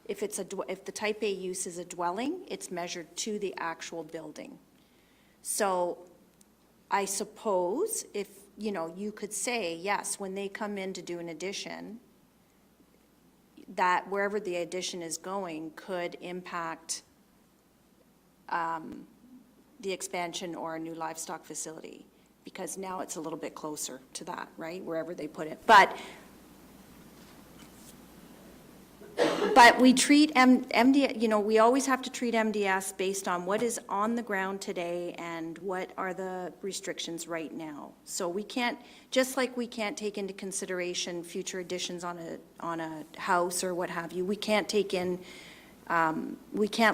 If the type A use is a dwelling, it's measured to the actual building. So I suppose if, you could say, yes, when they come in to do an addition, that wherever the addition is going could impact the expansion or a new livestock facility, because now it's a little bit closer to that, right, wherever they put it. But we treat MD, we always have to treat MDS based on what is on the ground today and what are the restrictions right now. So we can't, just like we can't take into consideration future additions on a house or what have you, we can't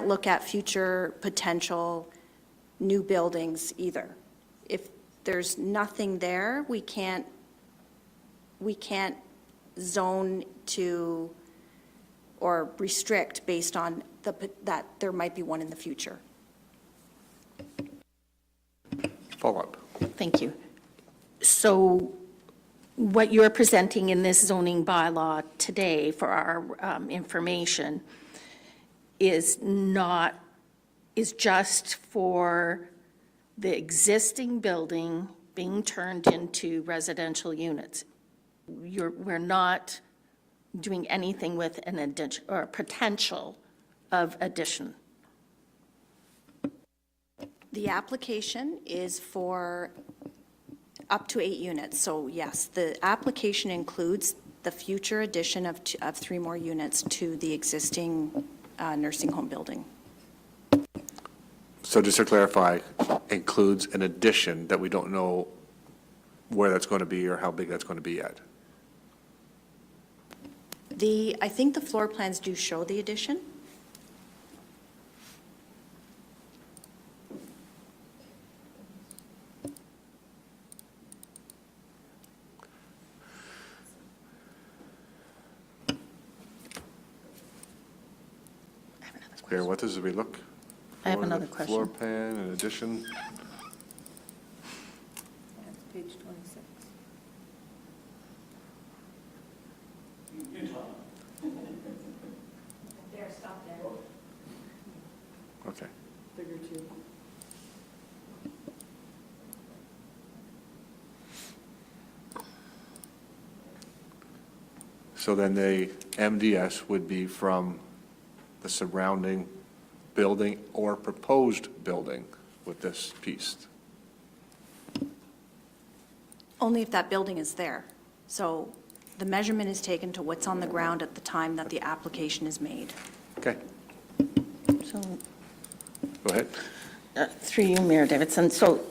look at future potential new buildings either. If there's nothing there, we can't zone to or restrict based on that there might be one in the future. Follow-up. Thank you. So what you're presenting in this zoning bylaw today for our information is just for the existing building being turned into residential units. We're not doing anything with an addition or potential of addition. The application is for up to 8 units. So yes, the application includes the future addition of 3 more units to the existing nursing home building. So just to clarify, includes an addition that we don't know where that's going to be or how big that's going to be yet. I think the floor plans do show the addition. Here, what does we look? I have for the another question. Floor plan and addition. Page 26. Okay. Figure 2. So then the MDS would be from the surrounding building or proposed building with this piece. Only if that building is there. So the measurement is taken to what's on the ground at the time that the application is made. Okay, So go ahead. through you, Mayor Davidson, so,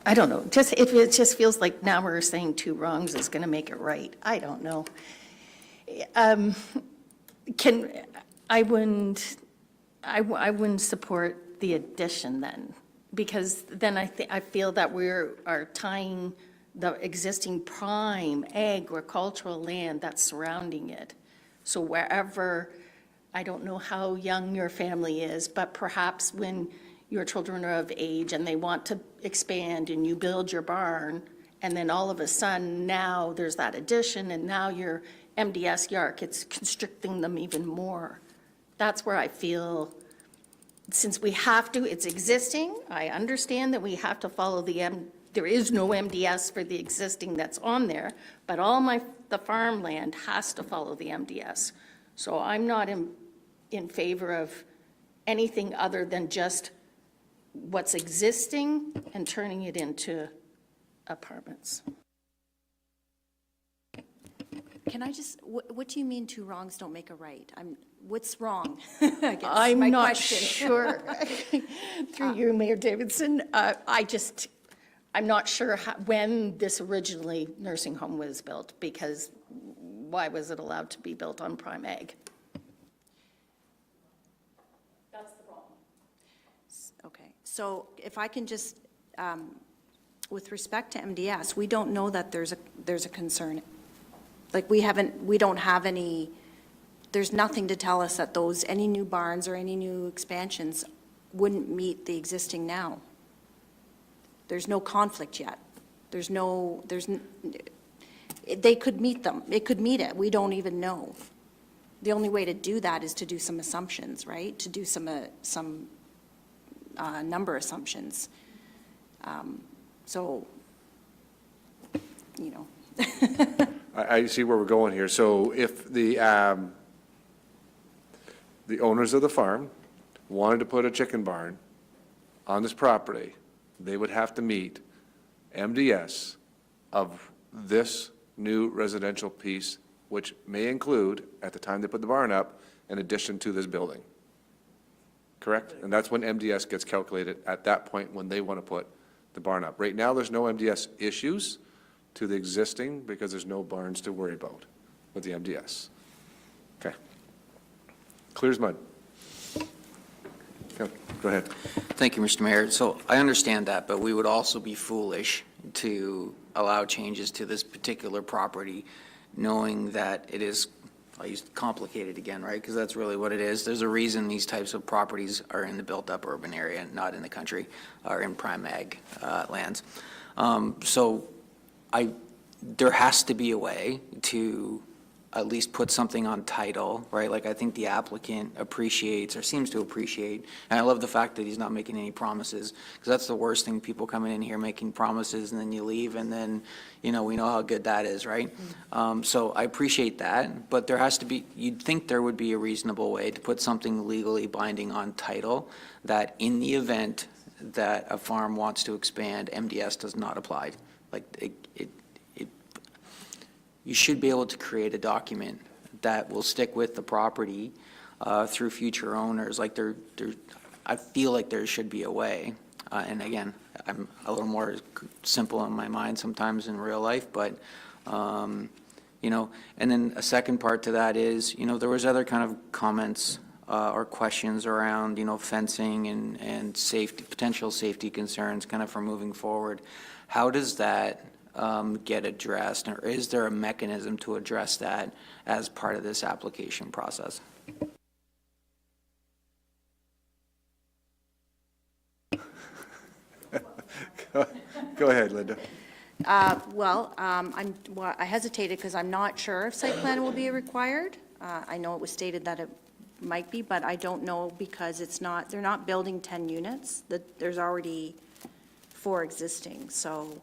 I don't know, if it just feels like now we're saying 2 wrongs is going to make it right. I don't know. I wouldn't support the addition then, because then I feel that we are tying the existing prime agricultural land that's surrounding it. So wherever, I don't know how young your family is, but perhaps when your children are of age and they want to expand and you build your barn, and then all of a sudden now there's that addition and now your MDS YARC, it's constricting them even more. That's where I feel since we have to, it's existing, I understand that we have to follow there is no MDS for the existing that's on there, but the farmland has to follow the MDS. So I'm not in favor of anything other than just what's existing and turning it into apartments. Can I just, what do you mean two wrongs don't make a right? What's wrong? I guess my I'm not question. sure, through you, Mayor Davidson, I'm not sure when this originally nursing home was built, because why was it allowed to be built on prime ag? That's the problem. Okay, so if I can just, with respect to MDS, we don't know that there's a concern. Like, we don't have any, there's nothing to tell us that any new barns or any new expansions wouldn't meet the existing now. There's no conflict yet. They could meet them. It could meet it. We don't even know. The only way to do that is to do some assumptions, right? To do some number assumptions. So, you know. I see where we're going here. So if the owners of the farm wanted to put a chicken barn on this property, they would have to meet MDS of this new residential piece, which may include, at the time they put the barn up, an addition to this building. Correct? And that's when MDS gets calculated at that point when they want to put the barn up. Right now, there's no MDS issues to the existing because there's no barns to worry about with the MDS. Okay. Clear as mud. Go ahead. Thank you, Mr. Mayor. So I understand that, but we would also be foolish to allow changes to this particular property, knowing that it is, I'll use complicated again, right? Because that's really what it is. There's a reason these types of properties are in the built-up urban area, not in the country, or in prime ag lands. So there has to be a way to at least put something on title, right? Like I think the applicant appreciates or seems to appreciate, and I love the fact that he's not making any promises, because that's the worst thing, people coming in here making promises and then you leave and then, we know how good that is, right? So I appreciate that, but there has to be, you'd think there would be a reasonable way to put something legally binding on title that in the event that a farm wants to expand, MDS does not apply. Like you should be able to create a document that will stick with the property through future owners. Like I feel like there should be a way. And again, I'm a little more simple in my mind sometimes in real life, but and then a second part to that is, there was other kind of comments or questions around, fencing and safety, potential safety concerns kind of for moving forward. How does that get addressed, or is there a mechanism to address that as part of this application process? Go ahead, Linda. I hesitated because I'm not sure if site plan will be required. I know it was stated that it might be, but I don't know because they're not building 10 units. There's already 4 existing, so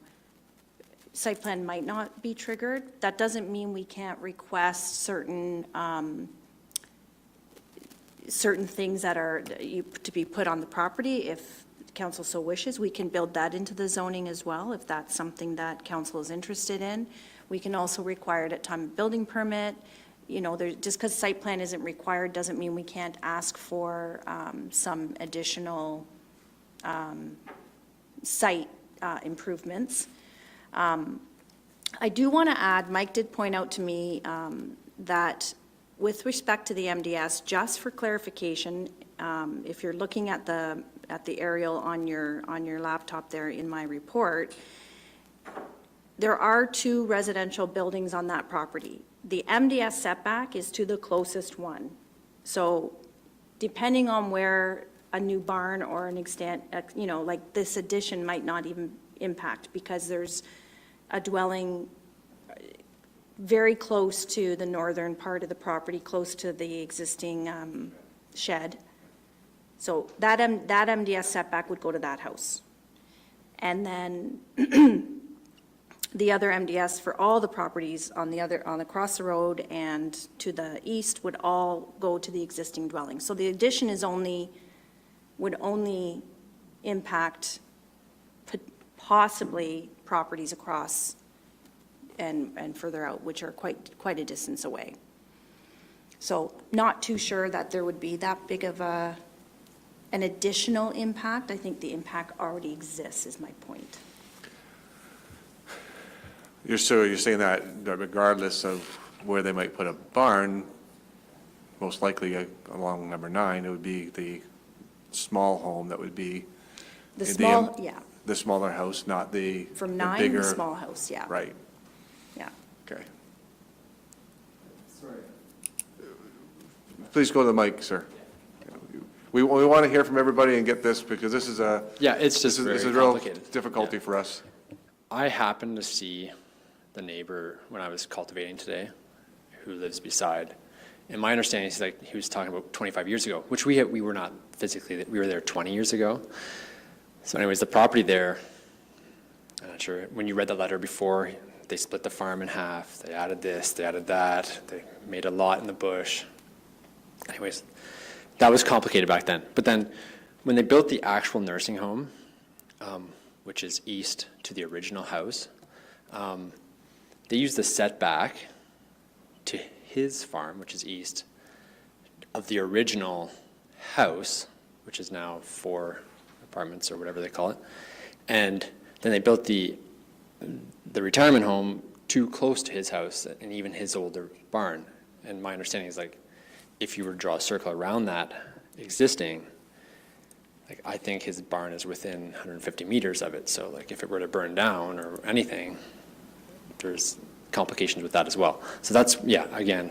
site plan might not be triggered. That doesn't mean we can't request certain things that are to be put on the property. If council so wishes, we can build that into the zoning as well, if that's something that council is interested in. We can also require it at time of building permit. Just because site plan isn't required doesn't mean we can't ask for some additional site improvements. I do want to add, Mike did point out to me that with respect to the MDS, just for clarification, if you're looking at the aerial on your laptop there in my report, there are 2 residential buildings on that property. The MDS setback is to the closest one. So depending on where a new barn or an extent, like this addition might not even impact, because there's a dwelling very close to the northern part of the property, close to the existing shed. So that MDS setback would go to that house. And then the other MDS for all the properties on across the road and to the east would all go to the existing dwelling. So the addition would only impact possibly properties across and further out, which are quite a distance away. So not too sure that there would be that big of an additional impact. I think the impact already exists, is my point. You're saying that regardless of where they might put a barn, most likely along number 9, it would be the small home that would be. The small, yeah, The smaller house, not the. from the 9, bigger. the small house, yeah. Right, Yeah. okay. Please go to the mic, sir. We want to hear from everybody and get this, because this is a. Yeah, it's just this is very a real complicated. difficulty Yeah. for us. I happened to see the neighbor when I was cultivating today, who lives beside. And my understanding is like, he was talking about 25 years ago, which we were not physically, we were there 20 years ago. So anyways, the property there, I'm not sure, when you read the letter before, they split the farm in half. They added this, they added that, they made a lot in the bush. Anyways, that was complicated back then. But then, when they built the actual nursing home, which is east to the original house, they used the setback to his farm, which is east, of the original house, which is now 4 apartments or whatever they call it. And then they built the retirement home too close to his house and even his older barn. And my understanding is like, if you were to draw a circle around that existing, like I think his barn is within 150 meters of it. So like if it were to burn down or anything, there's complications with that as well. So that's, yeah, again,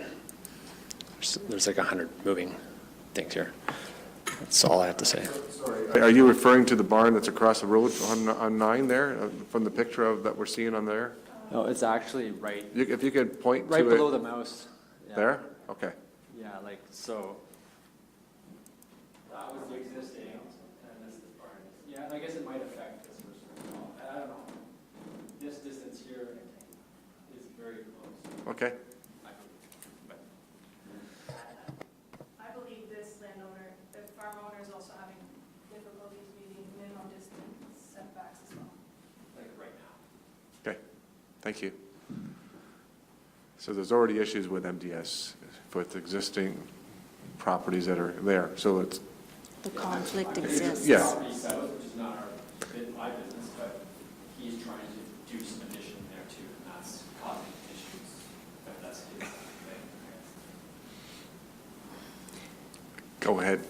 there's like 100 moving things here. That's all I have to say. Are you referring to the barn that's across the road on 9 there, from the picture that we're seeing on there? No, it's actually right If you could point to it. right below the mouse. Yeah. There? Okay. Yeah, like, so. That was the existing, and this is the barn. Yeah, I guess it might affect this first one. I don't know. This distance here is very close. Okay. I believe this landowner, the farm owner is also having difficulties meeting minimum distance setbacks as well. Like right now. Okay, thank you. So there's already issues with MDS with existing properties that are there, so it's, The conflict exists. yeah, Property south, which is not my business, but he's trying to do some addition there too, and that's causing issues. But that's his thing. go ahead,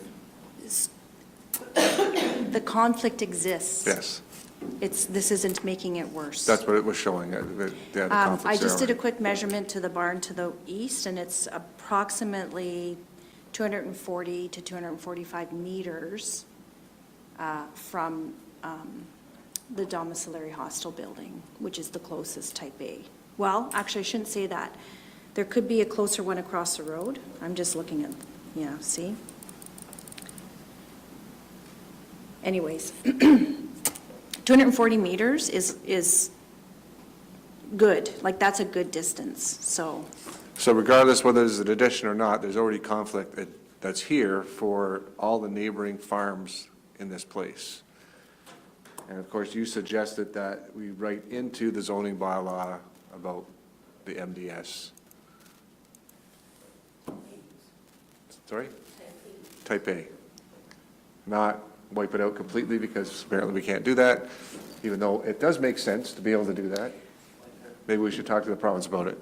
The conflict exists. yes. This isn't making it worse. That's what it was showing, the conflicts I just there. did a quick measurement to the barn to the east, and it's approximately 240 to 245 meters from the domiciliary hostel building, which is the closest type A. Well, actually, I shouldn't say that. There could be a closer one across the road. I'm just looking at, yeah, see? Anyways, 240 meters is good, like, that's a good distance, so, So regardless whether there's an addition or not, there's already conflict that's here for all the neighboring farms in this place. And of course, you suggested that we write into the zoning bylaw about the MDS. Sorry? Type A. Not wipe it out completely, because apparently we can't do that, even though it does make sense to be able to do that. Maybe we should talk to the province about it.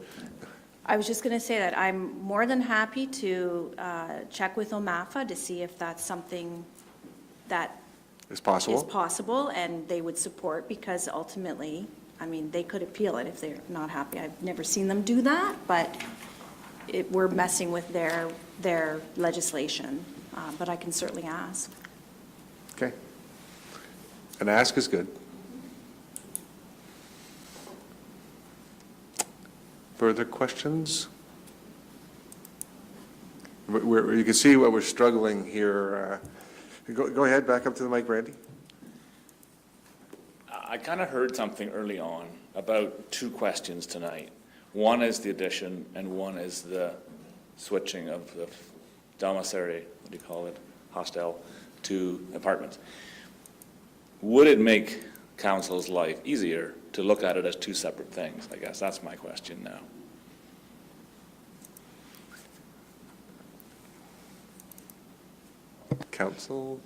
I was just going to say that I'm more than happy to check with OMAFA to see if that's something that It's is possible? possible and they would support, because ultimately, I mean, they could appeal it if they're not happy. I've never seen them do that, but we're messing with their legislation, but I can certainly ask. Okay. An ask is good. Further questions? You can see what we're struggling here Go ahead, back up to the mic, Randy. I kind of heard something early on about two questions tonight. One is the addition, and one is the switching of the domiciliary, what do you call it, hostel, to apartments. Would it make council's life easier to look at it as two separate things? I guess that's my question now. Council?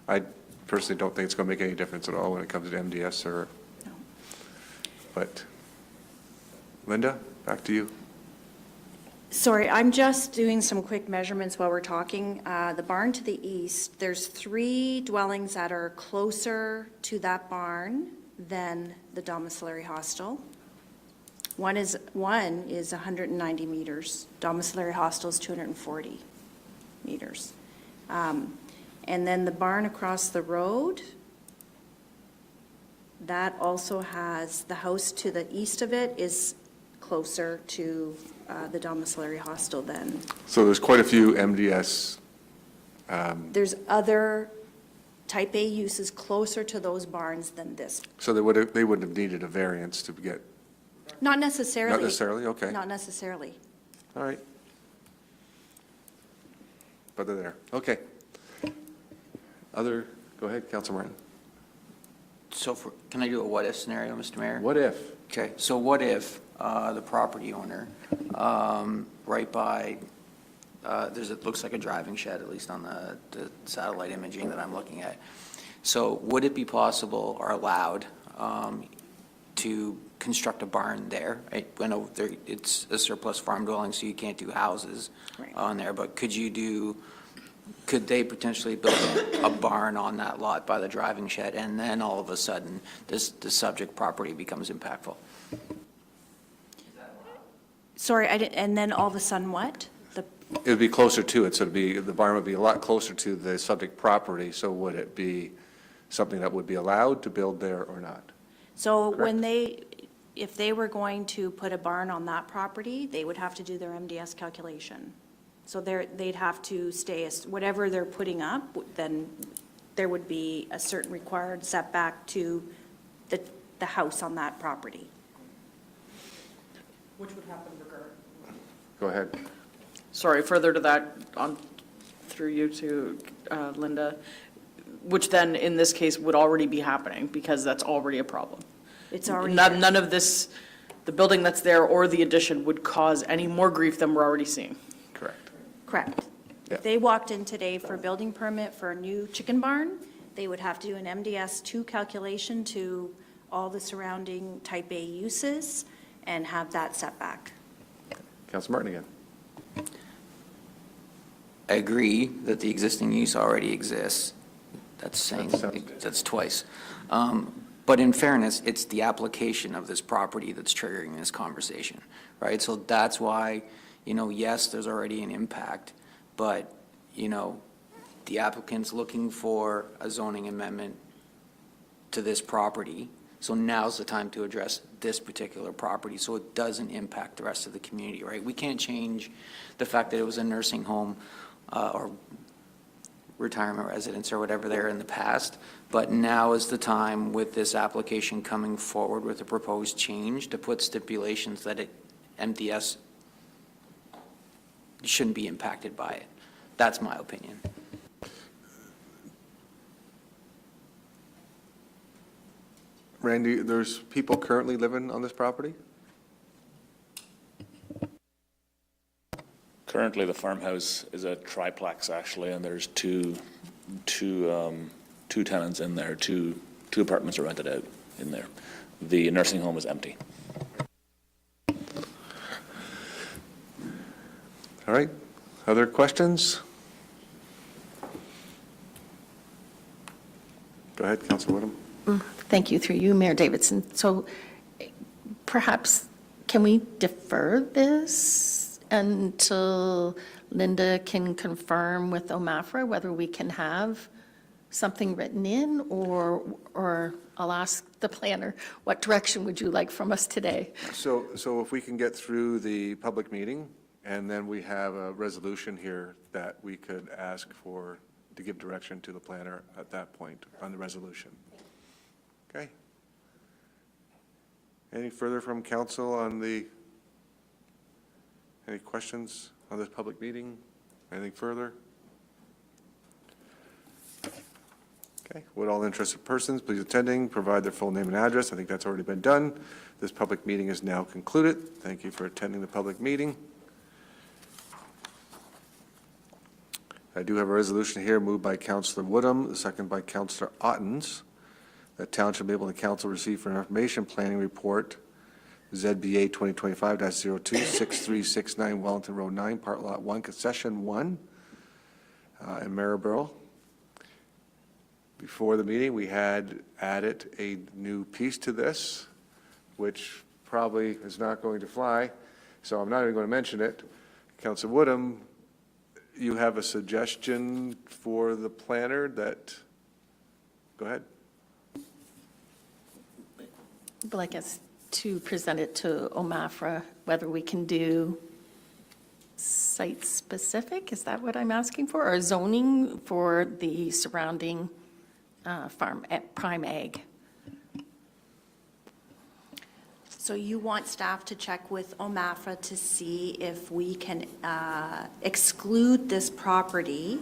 I personally don't think it's going to make any difference at all when it comes to MDS or, but, Linda, back to you. Sorry, I'm just doing some quick measurements while we're talking. The barn to the east, there's 3 dwellings that are closer to that barn than the domiciliary hostel. One is 190 meters. Domiciliary hostel is 240 meters. And then the barn across the road, that also has, the house to the east of it is closer to the domiciliary hostel than. So there's quite a few MDS, There's other type A uses closer to those barns than this. so they wouldn't have needed a variance to get, Not necessarily. not necessarily, okay, Not necessarily. all right. But they're there, okay. Go ahead, Councilor Martin. So can I do a what-if scenario, Mr. Mayor? What if? Okay, so what if the property owner, right by, it looks like a driving shed, at least on the satellite imaging that I'm looking at. So would it be possible or allowed to construct a barn there? I know it's a surplus farm dwelling, so you can't do houses Right. on there, but could they potentially build a barn on that lot by the driving shed, and then all of a sudden, the subject property becomes impactful? Sorry, and then all of a sudden what? It would be closer to it, so the barn would be a lot closer to the subject property, so would it be something that would be allowed to build there or not? So if they were going to put a barn on that property, they would have to do their MDS calculation. So they'd have to stay, whatever they're putting up, then there would be a certain required setback to the house on that property. Which would happen regardless. Go ahead. Sorry, further to that, through you to Linda, which then, in this case, would already be happening, because that's already a problem. It's already there. None of this, the building that's there or the addition would cause any more grief than we're already seeing. Correct. Correct. Yeah. If they walked in today for a building permit for a new chicken barn, they would have to do an MDS 2 calculation to all the surrounding type A uses and have that setback. Councilor Martin again. I agree that the existing use already exists. That's saying, that's twice. But in fairness, it's the application of this property that's triggering this conversation, right? So that's why, yes, there's already an impact, but, the applicant's looking for a zoning amendment to this property. So now's the time to address this particular property, so it doesn't impact the rest of the community, right? We can't change the fact that it was a nursing home or retirement residence or whatever there in the past, but now is the time with this application coming forward with a proposed change to put stipulations that MDS shouldn't be impacted by it. That's my opinion. Randy, there's people currently living on this property? Currently, the farmhouse is a triplex, actually, and there's two tenants in there, two apartments are rented out in there. The nursing home is empty. All right, other questions? Go ahead, Councilor Woodham. Thank you, through you, Mayor Davidson. So perhaps, can we defer this until Linda can confirm with OMAFRA whether we can have something written in, or I'll ask the planner, what direction would you like from us today? So if we can get through the public meeting, and then we have a resolution here that we could ask for to give direction to the planner at that point on the resolution. Okay? Any further from council on any questions on this public meeting? Anything further? Okay, would all interested persons please attending provide their full name and address? I think that's already been done. This public meeting is now concluded. Thank you for attending the public meeting. I do have a resolution here moved by Councillor Woodham, second by Councillor Ottens, that Township Mapleton Council receive for information planning report ZBA 2025-02, 6369 Wellington Road 9, Part Lot 1, Concession 1 in Maryborough. Before the meeting, we had added a new piece to this, which probably is not going to fly, so I'm not even going to mention it. Councillor Woodham, you have a suggestion for the planner that, go ahead. I'd like us to present it to OMAFRA, whether we can do site-specific, is that what I'm asking for? Or zoning for the surrounding farm, prime ag? So you want staff to check with OMAFRA to see if we can exclude this property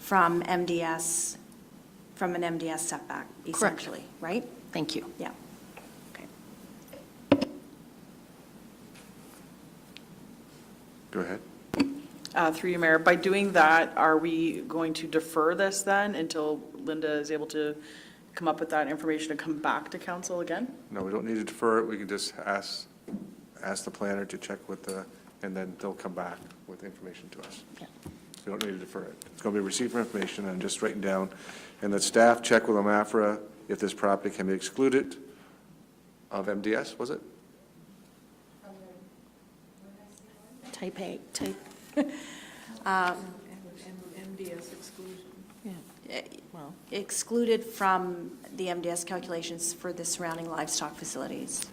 from MDS, from an MDS setback, essentially, right? Thank you. Yeah. Okay. Go ahead. Through you, Mayor, by doing that, are we going to defer this then until Linda is able to come up with that information and come back to council again? No, we don't need to defer it. We can just ask the planner to check with and then they'll come back with information to us. Yeah. We don't need to defer it. It's going to be received for information and just written down. And that staff check with OMAFRA if this property can be excluded of MDS, was it? Type A, type, MDS exclusion. well, Excluded from the MDS calculations for the surrounding livestock facilities.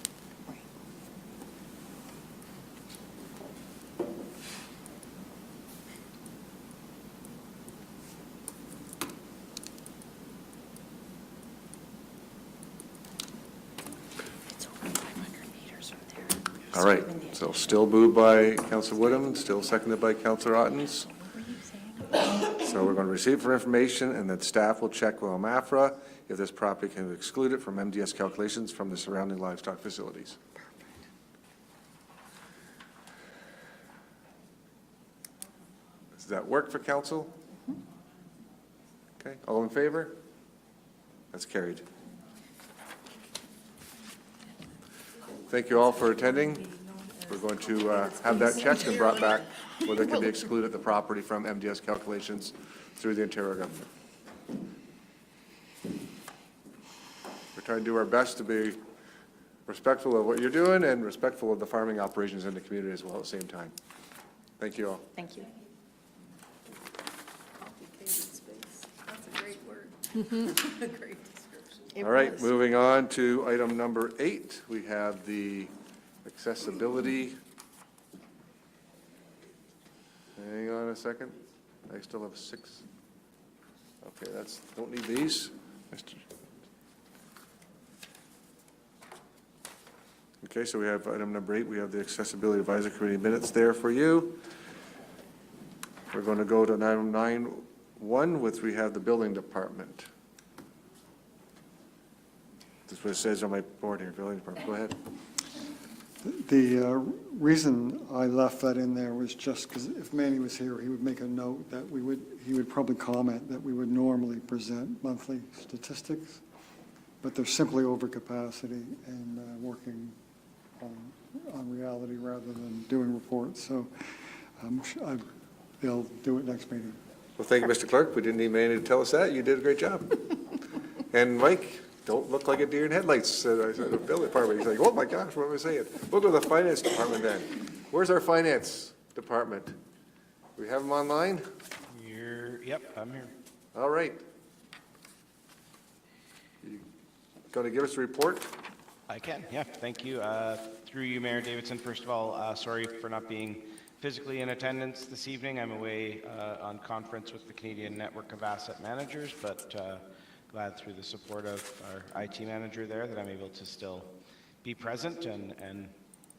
it's over 500 meters from there. All right, so still moved by Councilor Woodham, still seconded by Councilor Ottens. What were you saying? So we're going to receive for information, and then staff will check with OMAFRA if this property can be excluded from MDS calculations from the surrounding livestock facilities. Does that work for council? Okay, all in favor? That's carried. Thank you all for attending. We're going to have that checked and brought back whether it can be excluded the property from MDS calculations through the Ontario government. We're trying to do our best to be respectful of what you're doing and respectful of the farming operations in the community as well at the same time. Thank you all. Thank you. That's a great word. A great description. It All right, was. moving on to item number 8. We have the accessibility. Hang on a second. I still have 6. Okay, don't need these. Okay, so we have item number 8. We have the Accessibility Advisory Committee minutes there for you. We're going to go to item 9.1, which we have the building department. That's what it says on my board here, building department. Go ahead. The reason I left that in there was just because if Manny was here, he would make a note that he would probably comment that we would normally present monthly statistics, but they're simply overcapacity and working on reality rather than doing reports. So they'll do it next meeting. Well, thank you, Mr. Clerk. We didn't need Manny to tell us that. You did a great job. And Mike, don't look like a deer in headlights. I said, the building department. He's like, oh my gosh, what am I saying? We'll go to the finance department then. Where's our finance department? We have them online? Yep, I'm here. All right. You going to give us a report? I can, yeah, thank you. Through you, Mayor Davidson, first of all, sorry for not being physically in attendance this evening. I'm away on conference with the Canadian Network of Asset Managers, but glad through the support of our IT manager there that I'm able to still be present and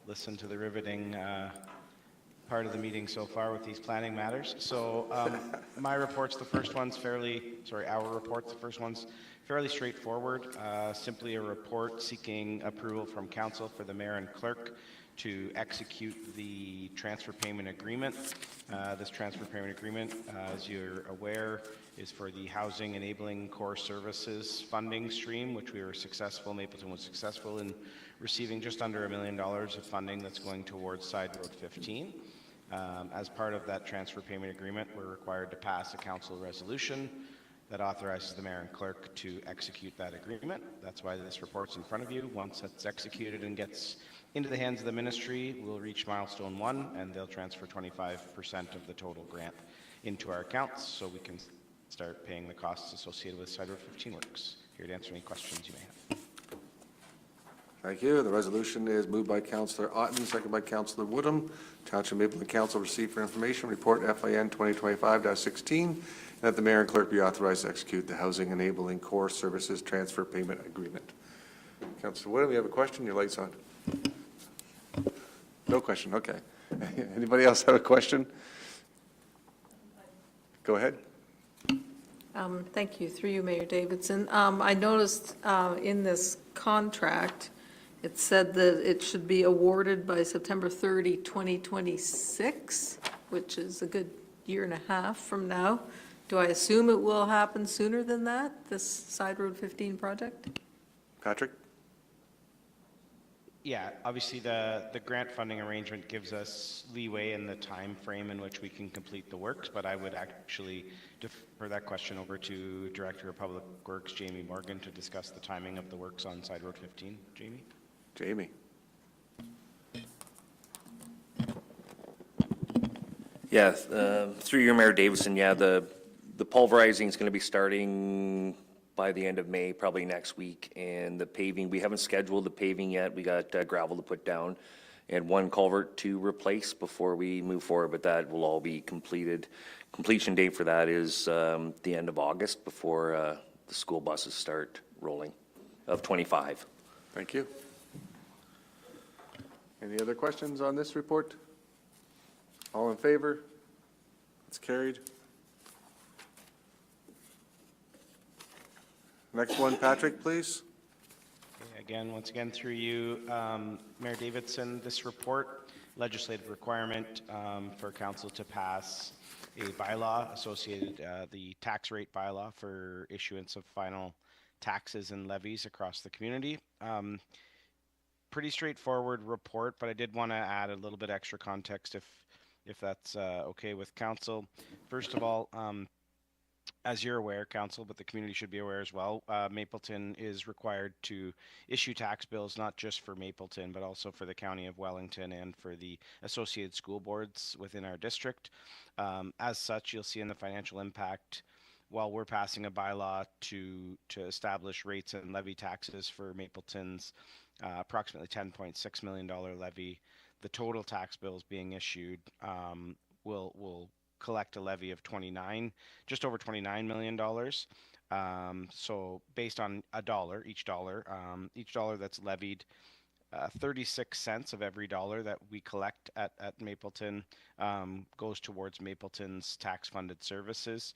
listen to the riveting part of the meeting so far with these planning matters. So my report's the first one's our report's the first one's fairly straightforward. Simply a report seeking approval from council for the mayor and clerk to execute the transfer payment agreement. This transfer payment agreement, as you're aware, is for the Housing Enabling Core Services funding stream, which we were successful, Mapleton was successful in receiving just under $1 million of funding that's going towards Side Road 15. As part of that transfer payment agreement, we're required to pass a council resolution that authorizes the mayor and clerk to execute that agreement. That's why this report's in front of you. Once it's executed and gets into the hands of the ministry, we'll reach milestone 1, and they'll transfer 25% of the total grant into our accounts so we can start paying the costs associated with Side Road 15 works. Here to answer any questions you may have. Thank you. The resolution is moved by Councillor Otten, second by Councillor Woodham. Township Mapleton Council received for information report FIN 2025-16, and that the mayor and clerk be authorized to execute the Housing Enabling Core Services Transfer Payment Agreement. Councillor Woodham, you have a question? Your light's on. No question, okay. Anybody else have a question? Go ahead. Thank you. Through you, Mayor Davidson. I noticed in this contract, it said that it should be awarded by September 30, 2026, which is a good year and a half from now. Do I assume it will happen sooner than that, this Side Road 15 project? Patrick? Yeah, obviously the grant funding arrangement gives us leeway in the time frame in which we can complete the works, but I would actually defer that question over to Director of Public Works, Jamie Morgan, to discuss the timing of the works on Side Road 15. Jamie? Jamie? Yeah, through your Mayor Davidson, yeah, the pulverizing is going to be starting by the end of May, probably next week, and the paving, we haven't scheduled the paving yet. We got gravel to put down and one culvert to replace before we move forward, but that will all be completed. Completion date for that is the end of August, before the school buses start rolling, of 25. Thank you. Any other questions on this report? All in favor? It's carried. Next one, Patrick, please. Again, once again, through you, Mayor Davidson, this report, legislative requirement for council to pass a bylaw associated, the tax rate bylaw for issuance of final taxes and levies across the community. Pretty straightforward report, but I did want to add a little bit extra context if that's okay with council. First of all, as you're aware, council, but the community should be aware as well, Mapleton is required to issue tax bills not just for Mapleton, but also for the County of Wellington and for the associated school boards within our district. As such, you'll see in the financial impact, while we're passing a bylaw to establish rates and levy taxes for Mapleton's approximately $10.6 million levy, the total tax bills being issued will collect a levy of just over $29 million. So based on each dollar that's levied, 36 cents of every dollar that we collect at Mapleton goes towards Mapleton's tax-funded services.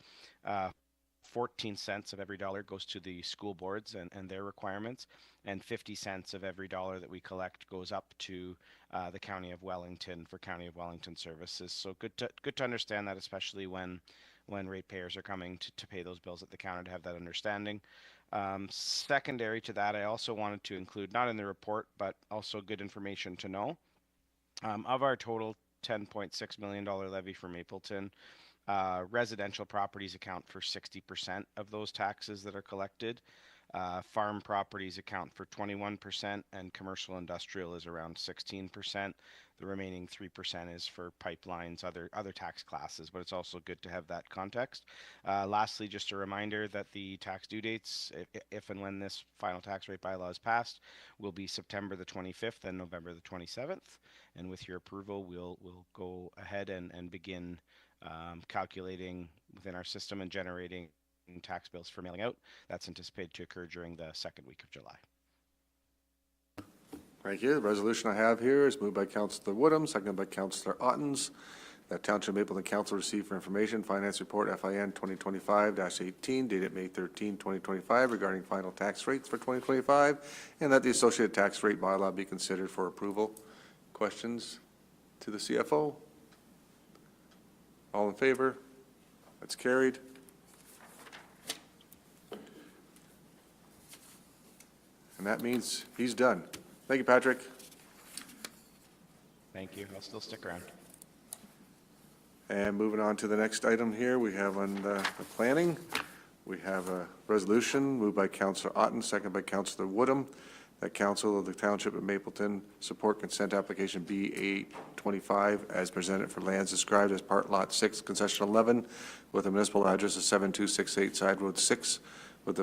14 cents of every dollar goes to the school boards and their requirements, and 50 cents of every dollar that we collect goes up to the County of Wellington for County of Wellington services. So good to understand that, especially when ratepayers are coming to pay those bills at the counter, to have that understanding. Secondary to that, I also wanted to include, not in the report, but also good information to know, of our total $10.6 million levy for Mapleton, residential properties account for 60% of those taxes that are collected. Farm properties account for 21%, and commercial industrial is around 16%. The remaining 3% is for pipelines, other tax classes, but it's also good to have that context. Lastly, just a reminder that the tax due dates, if and when this final tax rate bylaw is passed, will be September the 25th and November the 27th. And with your approval, we'll go ahead and begin calculating within our system and generating tax bills for mailing out. That's anticipated to occur during the second week of July. Thank you. The resolution I have here is moved by Councillor Woodham, seconded by Councillor Ottens, that Township of Mapleton Council receive for information Finance Report FIN 2025-18 dated May 13, 2025 regarding final tax rates for 2025, and that the associated tax rate bylaw be considered for approval. Questions to the CFO? All in favor? That's carried. And that means he's done. Thank you, Patrick. Thank you. I'll still stick around. And moving on to the next item here, we have on the planning, we have a resolution moved by Councillor Otten, seconded by Councillor Woodham, that Council of the Township of Mapleton support consent application B825 as presented for lands described as Part Lot 6, Concession 11, with a municipal address of 7268 Side Road 6, with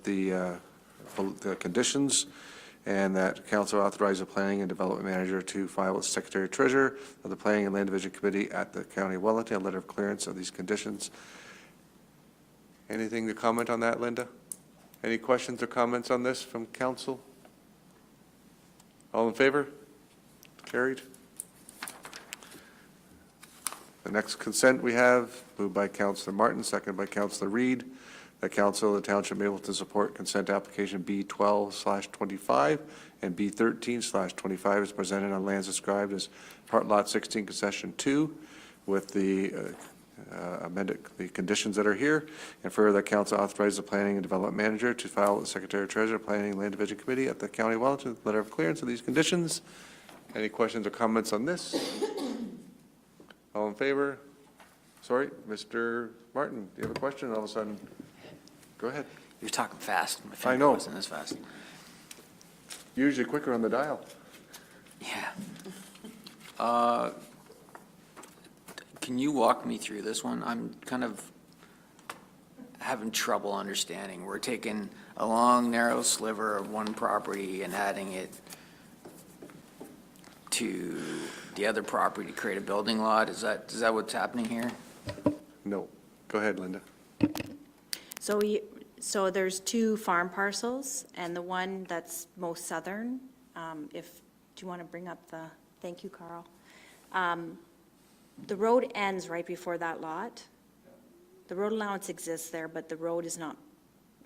the conditions, and that council authorize the planning and development manager to file with secretary treasurer of the planning and land division committee at the county of Wellington a letter of clearance of these conditions. Anything to comment on that, Linda? Any questions or comments on this from council? All in favor? Carried. The next consent we have, moved by Councillor Martin, seconded by Councillor Reed, that Council of the Township of Mapleton support consent application B12/25 and B13/25 is presented on lands described as Part Lot 16, Concession 2, with the amended the conditions that are here, and further that council authorizes the planning and development manager to file with the secretary treasurer, planning and land division committee at the county of Wellington letter of clearance of these conditions. Any questions or comments on this? All in favor? Sorry, Mr. Martin, do you have a question? All of a sudden, go ahead. You're talking fast. My I finger know. wasn't as fast. Usually quicker on the dial. Yeah. Can you walk me through this one? I'm kind of having trouble understanding. We're taking a long, narrow sliver of one property and adding it to the other property to create a building lot. Is that what's happening here? No. Go ahead, Linda. So there's two farm parcels, and the one that's most southern, do you want to bring up thank you, Carl. The road ends right before that lot. The road allowance exists there, but the road is not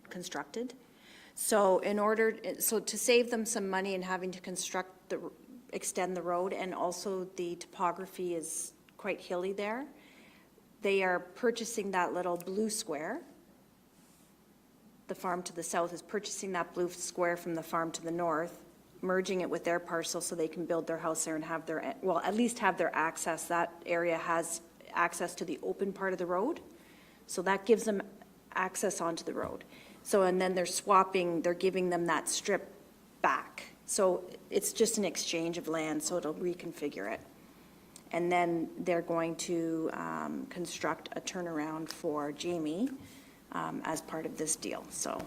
constructed. So to save them some money and having to extend the road, and also the topography is quite hilly there, they are purchasing that little blue square. The farm to the south is purchasing that blue square from the farm to the north, merging it with their parcel so they can build their house there and have at least have their access. That area has access to the open part of the road, so that gives them access onto the road. So, and then they're giving them that strip back. So it's just an exchange of land, so it'll reconfigure it. And then they're going to construct a turnaround for Jamie as part of this deal. So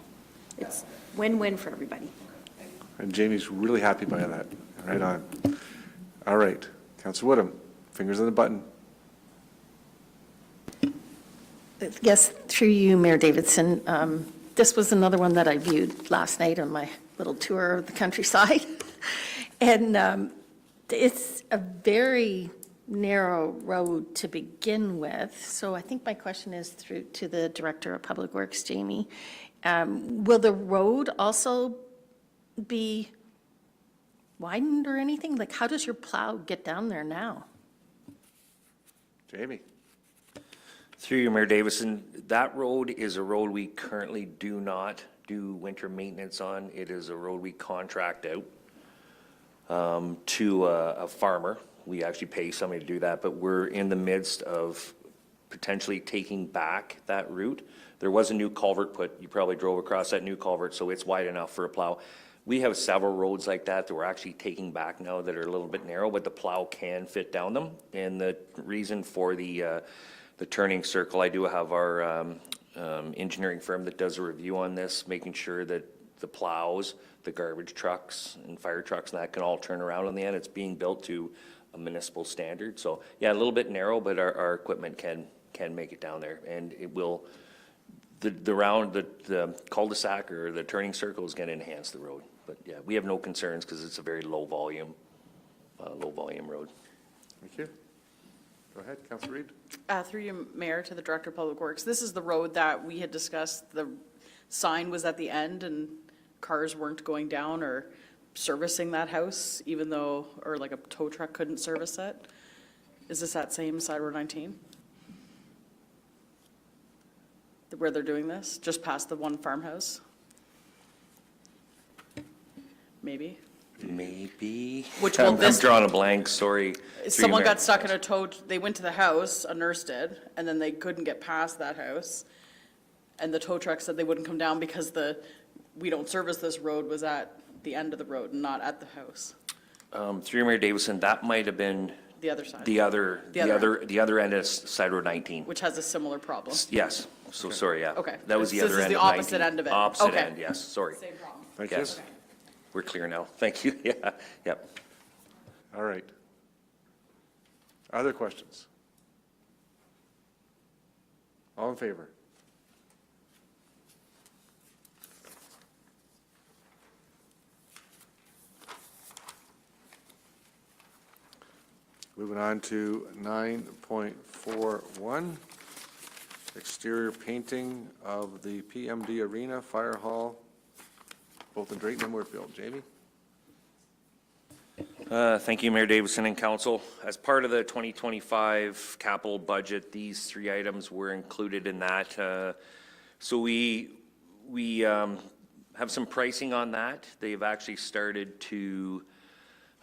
it's win-win for everybody. And Jamie's really happy by that. Right on. All right. Councilor Woodham, fingers on the button. Yes, through you, Mayor Davidson. This was another one that I viewed last night on my little tour of the countryside. And it's a very narrow road to begin with. So I think my question is to the Director of Public Works, Jamie. Will the road also be widened or anything? Like, how does your plow get down there now? Jamie. Through you, Mayor Davison, that road is a road we currently do not do winter maintenance on. It is a road we contract out to a farmer. We actually pay somebody to do that, but we're in the midst of potentially taking back that route. There was a new culvert put, you probably drove across that new culvert, so it's wide enough for a plow. We have several roads like that we're actually taking back now that are a little bit narrow, but the plow can fit down them. And the reason for the turning circle, I do have our engineering firm that does a review on this, making sure that the plows, the garbage trucks and fire trucks and that can all turn around on the end. It's being built to a municipal standard. So yeah, a little bit narrow, but our equipment can make it down there, and it will, the cul-de-sac or the turning circle is gonna enhance the road. But yeah, we have no concerns because it's a very low volume road. Thank you. Go ahead, Councilor Reid. Through you, Mayor, to the Director of Public Works, this is the road that we had discussed, the sign was at the end and cars weren't going down or servicing that house, even though, or like a tow truck couldn't service it. Is this that same side Road 19? Where they're doing this, just past the one farmhouse? Maybe? Maybe. Which will I'm this- drawing a blank, sorry. Through you, Someone Mayor. got stuck in a tow, they went to the house, a nurse did, and then they couldn't get past that house. And the tow truck said they wouldn't come down because we don't service this road was at the end of the road and not at the house, Through Mayor Davison, that might have been the other side, the other end of side road 19. which has a similar problem. Yes, so sorry, yeah. Okay. That was the This other is end the of 19. opposite end of it. Opposite Okay. end, yes, sorry. Same problem. Thank you. Yes. We're clear now. Thank you. Yeah, yep. All right. Other questions? All in favor? Moving on to 9.41, exterior painting of the PMD Arena Fire Hall, both in Drayton and Moorfield. Jamie? Thank you, Mayor Davison and council. As part of the 2025 capital budget, these three items were included in that. So we have some pricing on that. They've actually started to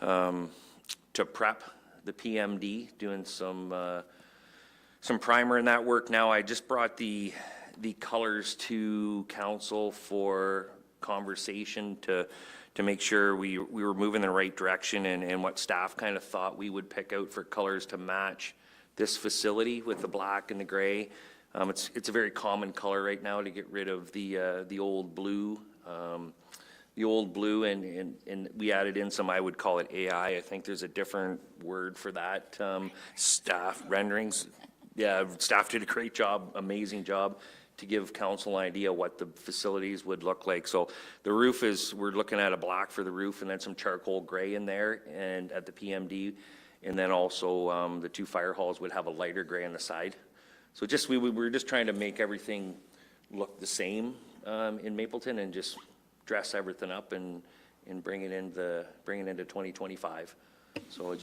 prep the PMD, doing some primer in that work now. I just brought the colors to council for conversation to make sure we were moving in the right direction and what staff kind of thought we would pick out for colors to match this facility with the black and the gray. It's a very common color right now to get rid of the old blue. And we added in some, I would call it AI. I think there's a different word for that. Staff renderings. Yeah, staff did a great job, amazing job to give council an idea what the facilities would look like. So the roof we're looking at a black for the roof and then some charcoal gray in there and at the PMD. And then also the two fire halls would have a lighter gray on the side. So just, we were just trying to make everything look the same in Mapleton and just dress everything up and bring it into 2025. So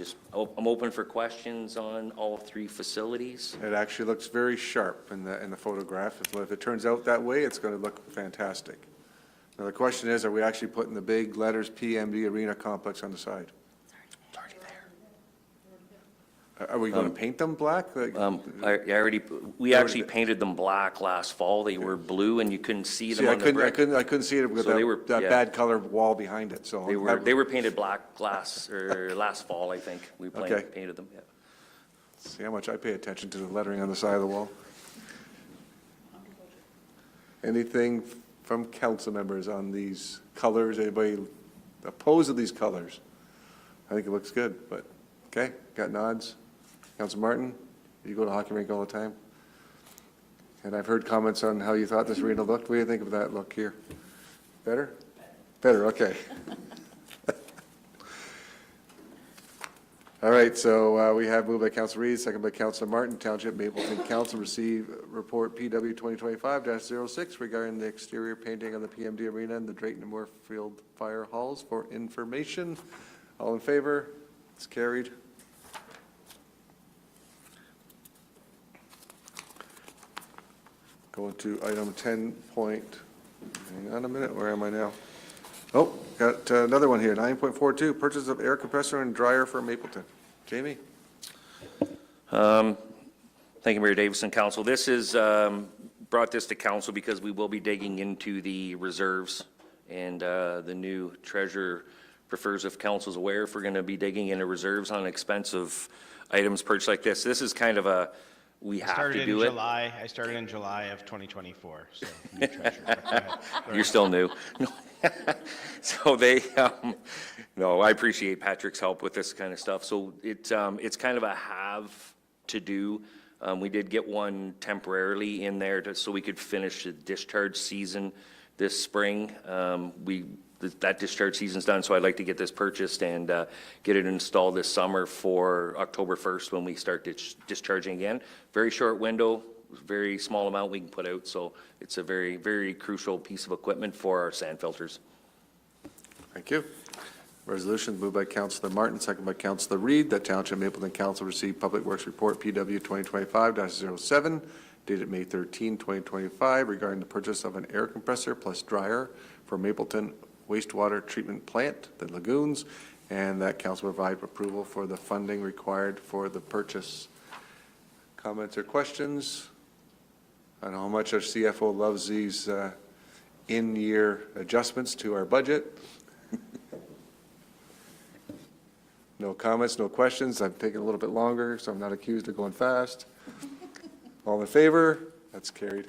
I'm open for questions on all three facilities. It actually looks very sharp in the photograph. If it turns out that way, it's going to look fantastic. Now, the question is, are we actually putting the big letters PMD Arena Complex on the side? It's already there. Are we going to paint them black? We actually painted them black last fall. They were blue and you couldn't see them See, on the brick. I couldn't see it with So they were- that yeah. bad color wall behind it, so. They were painted black last fall, I think. We Okay. painted them, yeah. See how much I pay attention to the lettering on the side of the wall. Anything from council members on these colors? Anybody opposed to these colors? I think it looks good, but, okay, got nods. Council Martin, you go to hockey rink all the time? And I've heard comments on how you thought this arena looked. What do you think of that look here? Better? Better, okay. All right, so we have moved by Council Reid, second by Council Martin. Township Mapleton Council receive report PW 2025-06 regarding the exterior painting of the PMD Arena and the Drayton and Moorfield Fire Halls for information. All in favor? It's carried. Going to item 10 point, hang on a minute, where am I now? Oh, got another one here, 9.42, purchase of air compressor and dryer for Mapleton. Jamie? Thank you, Mayor Davison, Council. This is, brought this to council because we will be digging into the reserves, and the new treasurer prefers, if council's aware, if we're going to be digging into reserves on expensive items purchased like this. This is kind of a, we have to do it. I started in July of 2024, so new treasurer. Go ahead. You're still new. So they, no, I appreciate Patrick's help with this kind of stuff. So it's kind of a have to do. We did get one temporarily in there so we could finish the discharge season this spring. That discharge season's done, so I'd like to get this purchased and get it installed this summer for October 1st when we start discharging again. Very short window, very small amount we can put out, so it's a very, very crucial piece of equipment for our sand filters. Thank you. Resolution moved by Councillor Martin, second by Councillor Reed, that Township Mapleton Council receive Public Works Report PW 2025-07, dated May 13, 2025, regarding the purchase of an air compressor plus dryer for Mapleton wastewater treatment plant, the lagoons, and that council provide approval for the funding required for the purchase. Comments or questions? I know how much our CFO loves these in-year adjustments to our budget. No comments, no questions. I'm taking a little bit longer, so I'm not accused of going fast. All in favor? That's carried.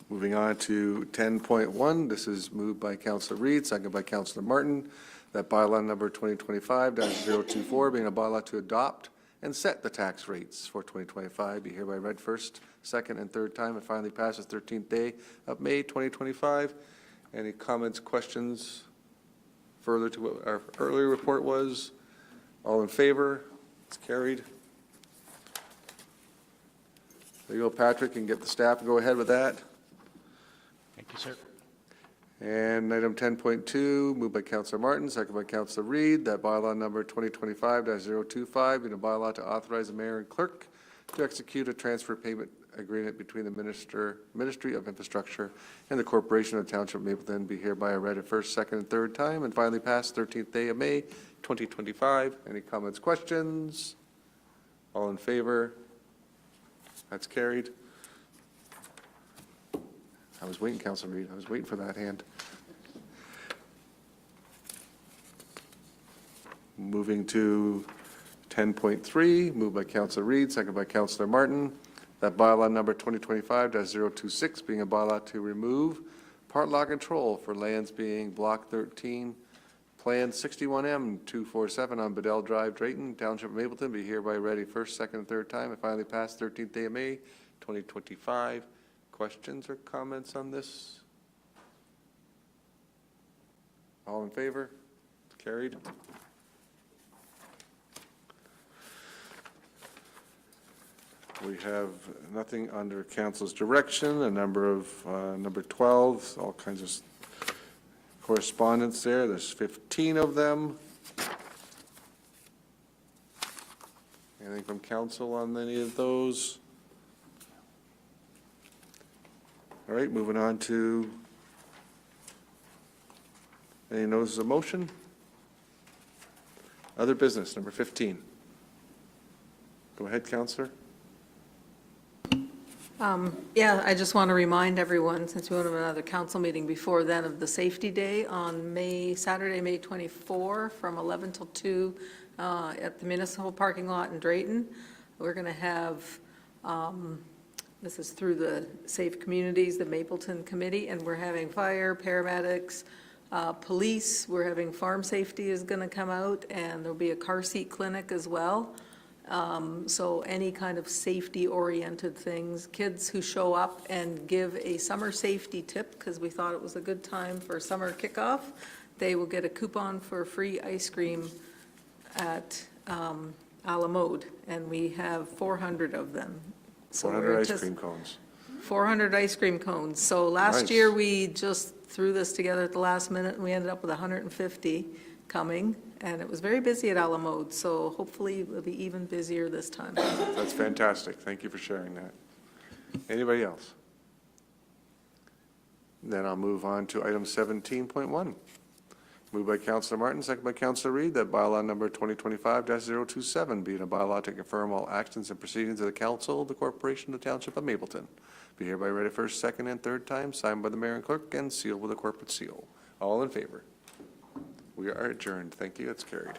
Moving on to 10.1, this is moved by Councillor Reed, second by Councillor Martin, that bylaw number 2025-024, being a bylaw to adopt and set the tax rates for 2025, be hereby read first, second, and third time, and finally passes 13th day of May 2025. Any comments, questions further to what our earlier report was? All in favor? It's carried. There you go, Patrick, and get the staff to go ahead with that. Thank you, sir. And item 10.2, moved by Councillor Martin, second by Councillor Reed, that bylaw number 2025-025, being a bylaw to authorize the mayor and clerk to execute a transfer payment agreement between the Ministry of Infrastructure and the Corporation of Township of Mapleton, be hereby read a first, second, and third time, and finally passed 13th day of May 2025. Any comments, questions? All in favor? That's carried. I was waiting, Councilor Reed. I was waiting for that hand. Moving to 10.3, moved by Councilor Reed, second by Councilor Martin, that bylaw number 2025-026, being a bylaw to remove part law control for lands being Block 13, Plan 61M 247 on Bedell Drive, Drayton, Township of Mapleton, be hereby ready first, second, and third time, and finally passed 13th day of May 2025. Questions or comments on this? All in favor? Carried. We have nothing under council's direction, a number of, number 12, all kinds of correspondence there. There's 15 of them. Anything from council on any of those? All right, moving on to any notices of motion? Other business, number 15. Go ahead, Counselor. Yeah, I just want to remind everyone, since we won't have another council meeting before then, of the Safety Day on Saturday, May 24, from 11 till 2 at the municipal parking lot in Drayton. We're going to have, this is through the Safe Communities, the Mapleton Committee, and we're having fire, paramedics, police. We're having farm safety is going to come out, and there'll be a car seat clinic as well. So any kind of safety-oriented things, kids who show up and give a summer safety tip, because we thought it was a good time for summer kickoff, they will get a coupon for free ice cream at a la mode, and we have 400 of them. So 400 ice cream cones. 400 ice cream cones. So last Nice. year, we just threw this together at the last minute, and we ended up with 150 coming, and it was very busy at a la mode, so hopefully it'll be even busier this time. That's fantastic. Thank you for sharing that. Anybody else? Then I'll move on to item 17.1. Moved by Counselor Martin, second by Counselor Reed, that bylaw number 2025-027 being a bylaw to confirm all actions and proceedings of the council of the corporation of the township of Mapleton. Be hereby read a first, second, and third time, signed by the mayor and clerk, and sealed with a corporate seal. All in favor? We are adjourned. Thank you. It's carried.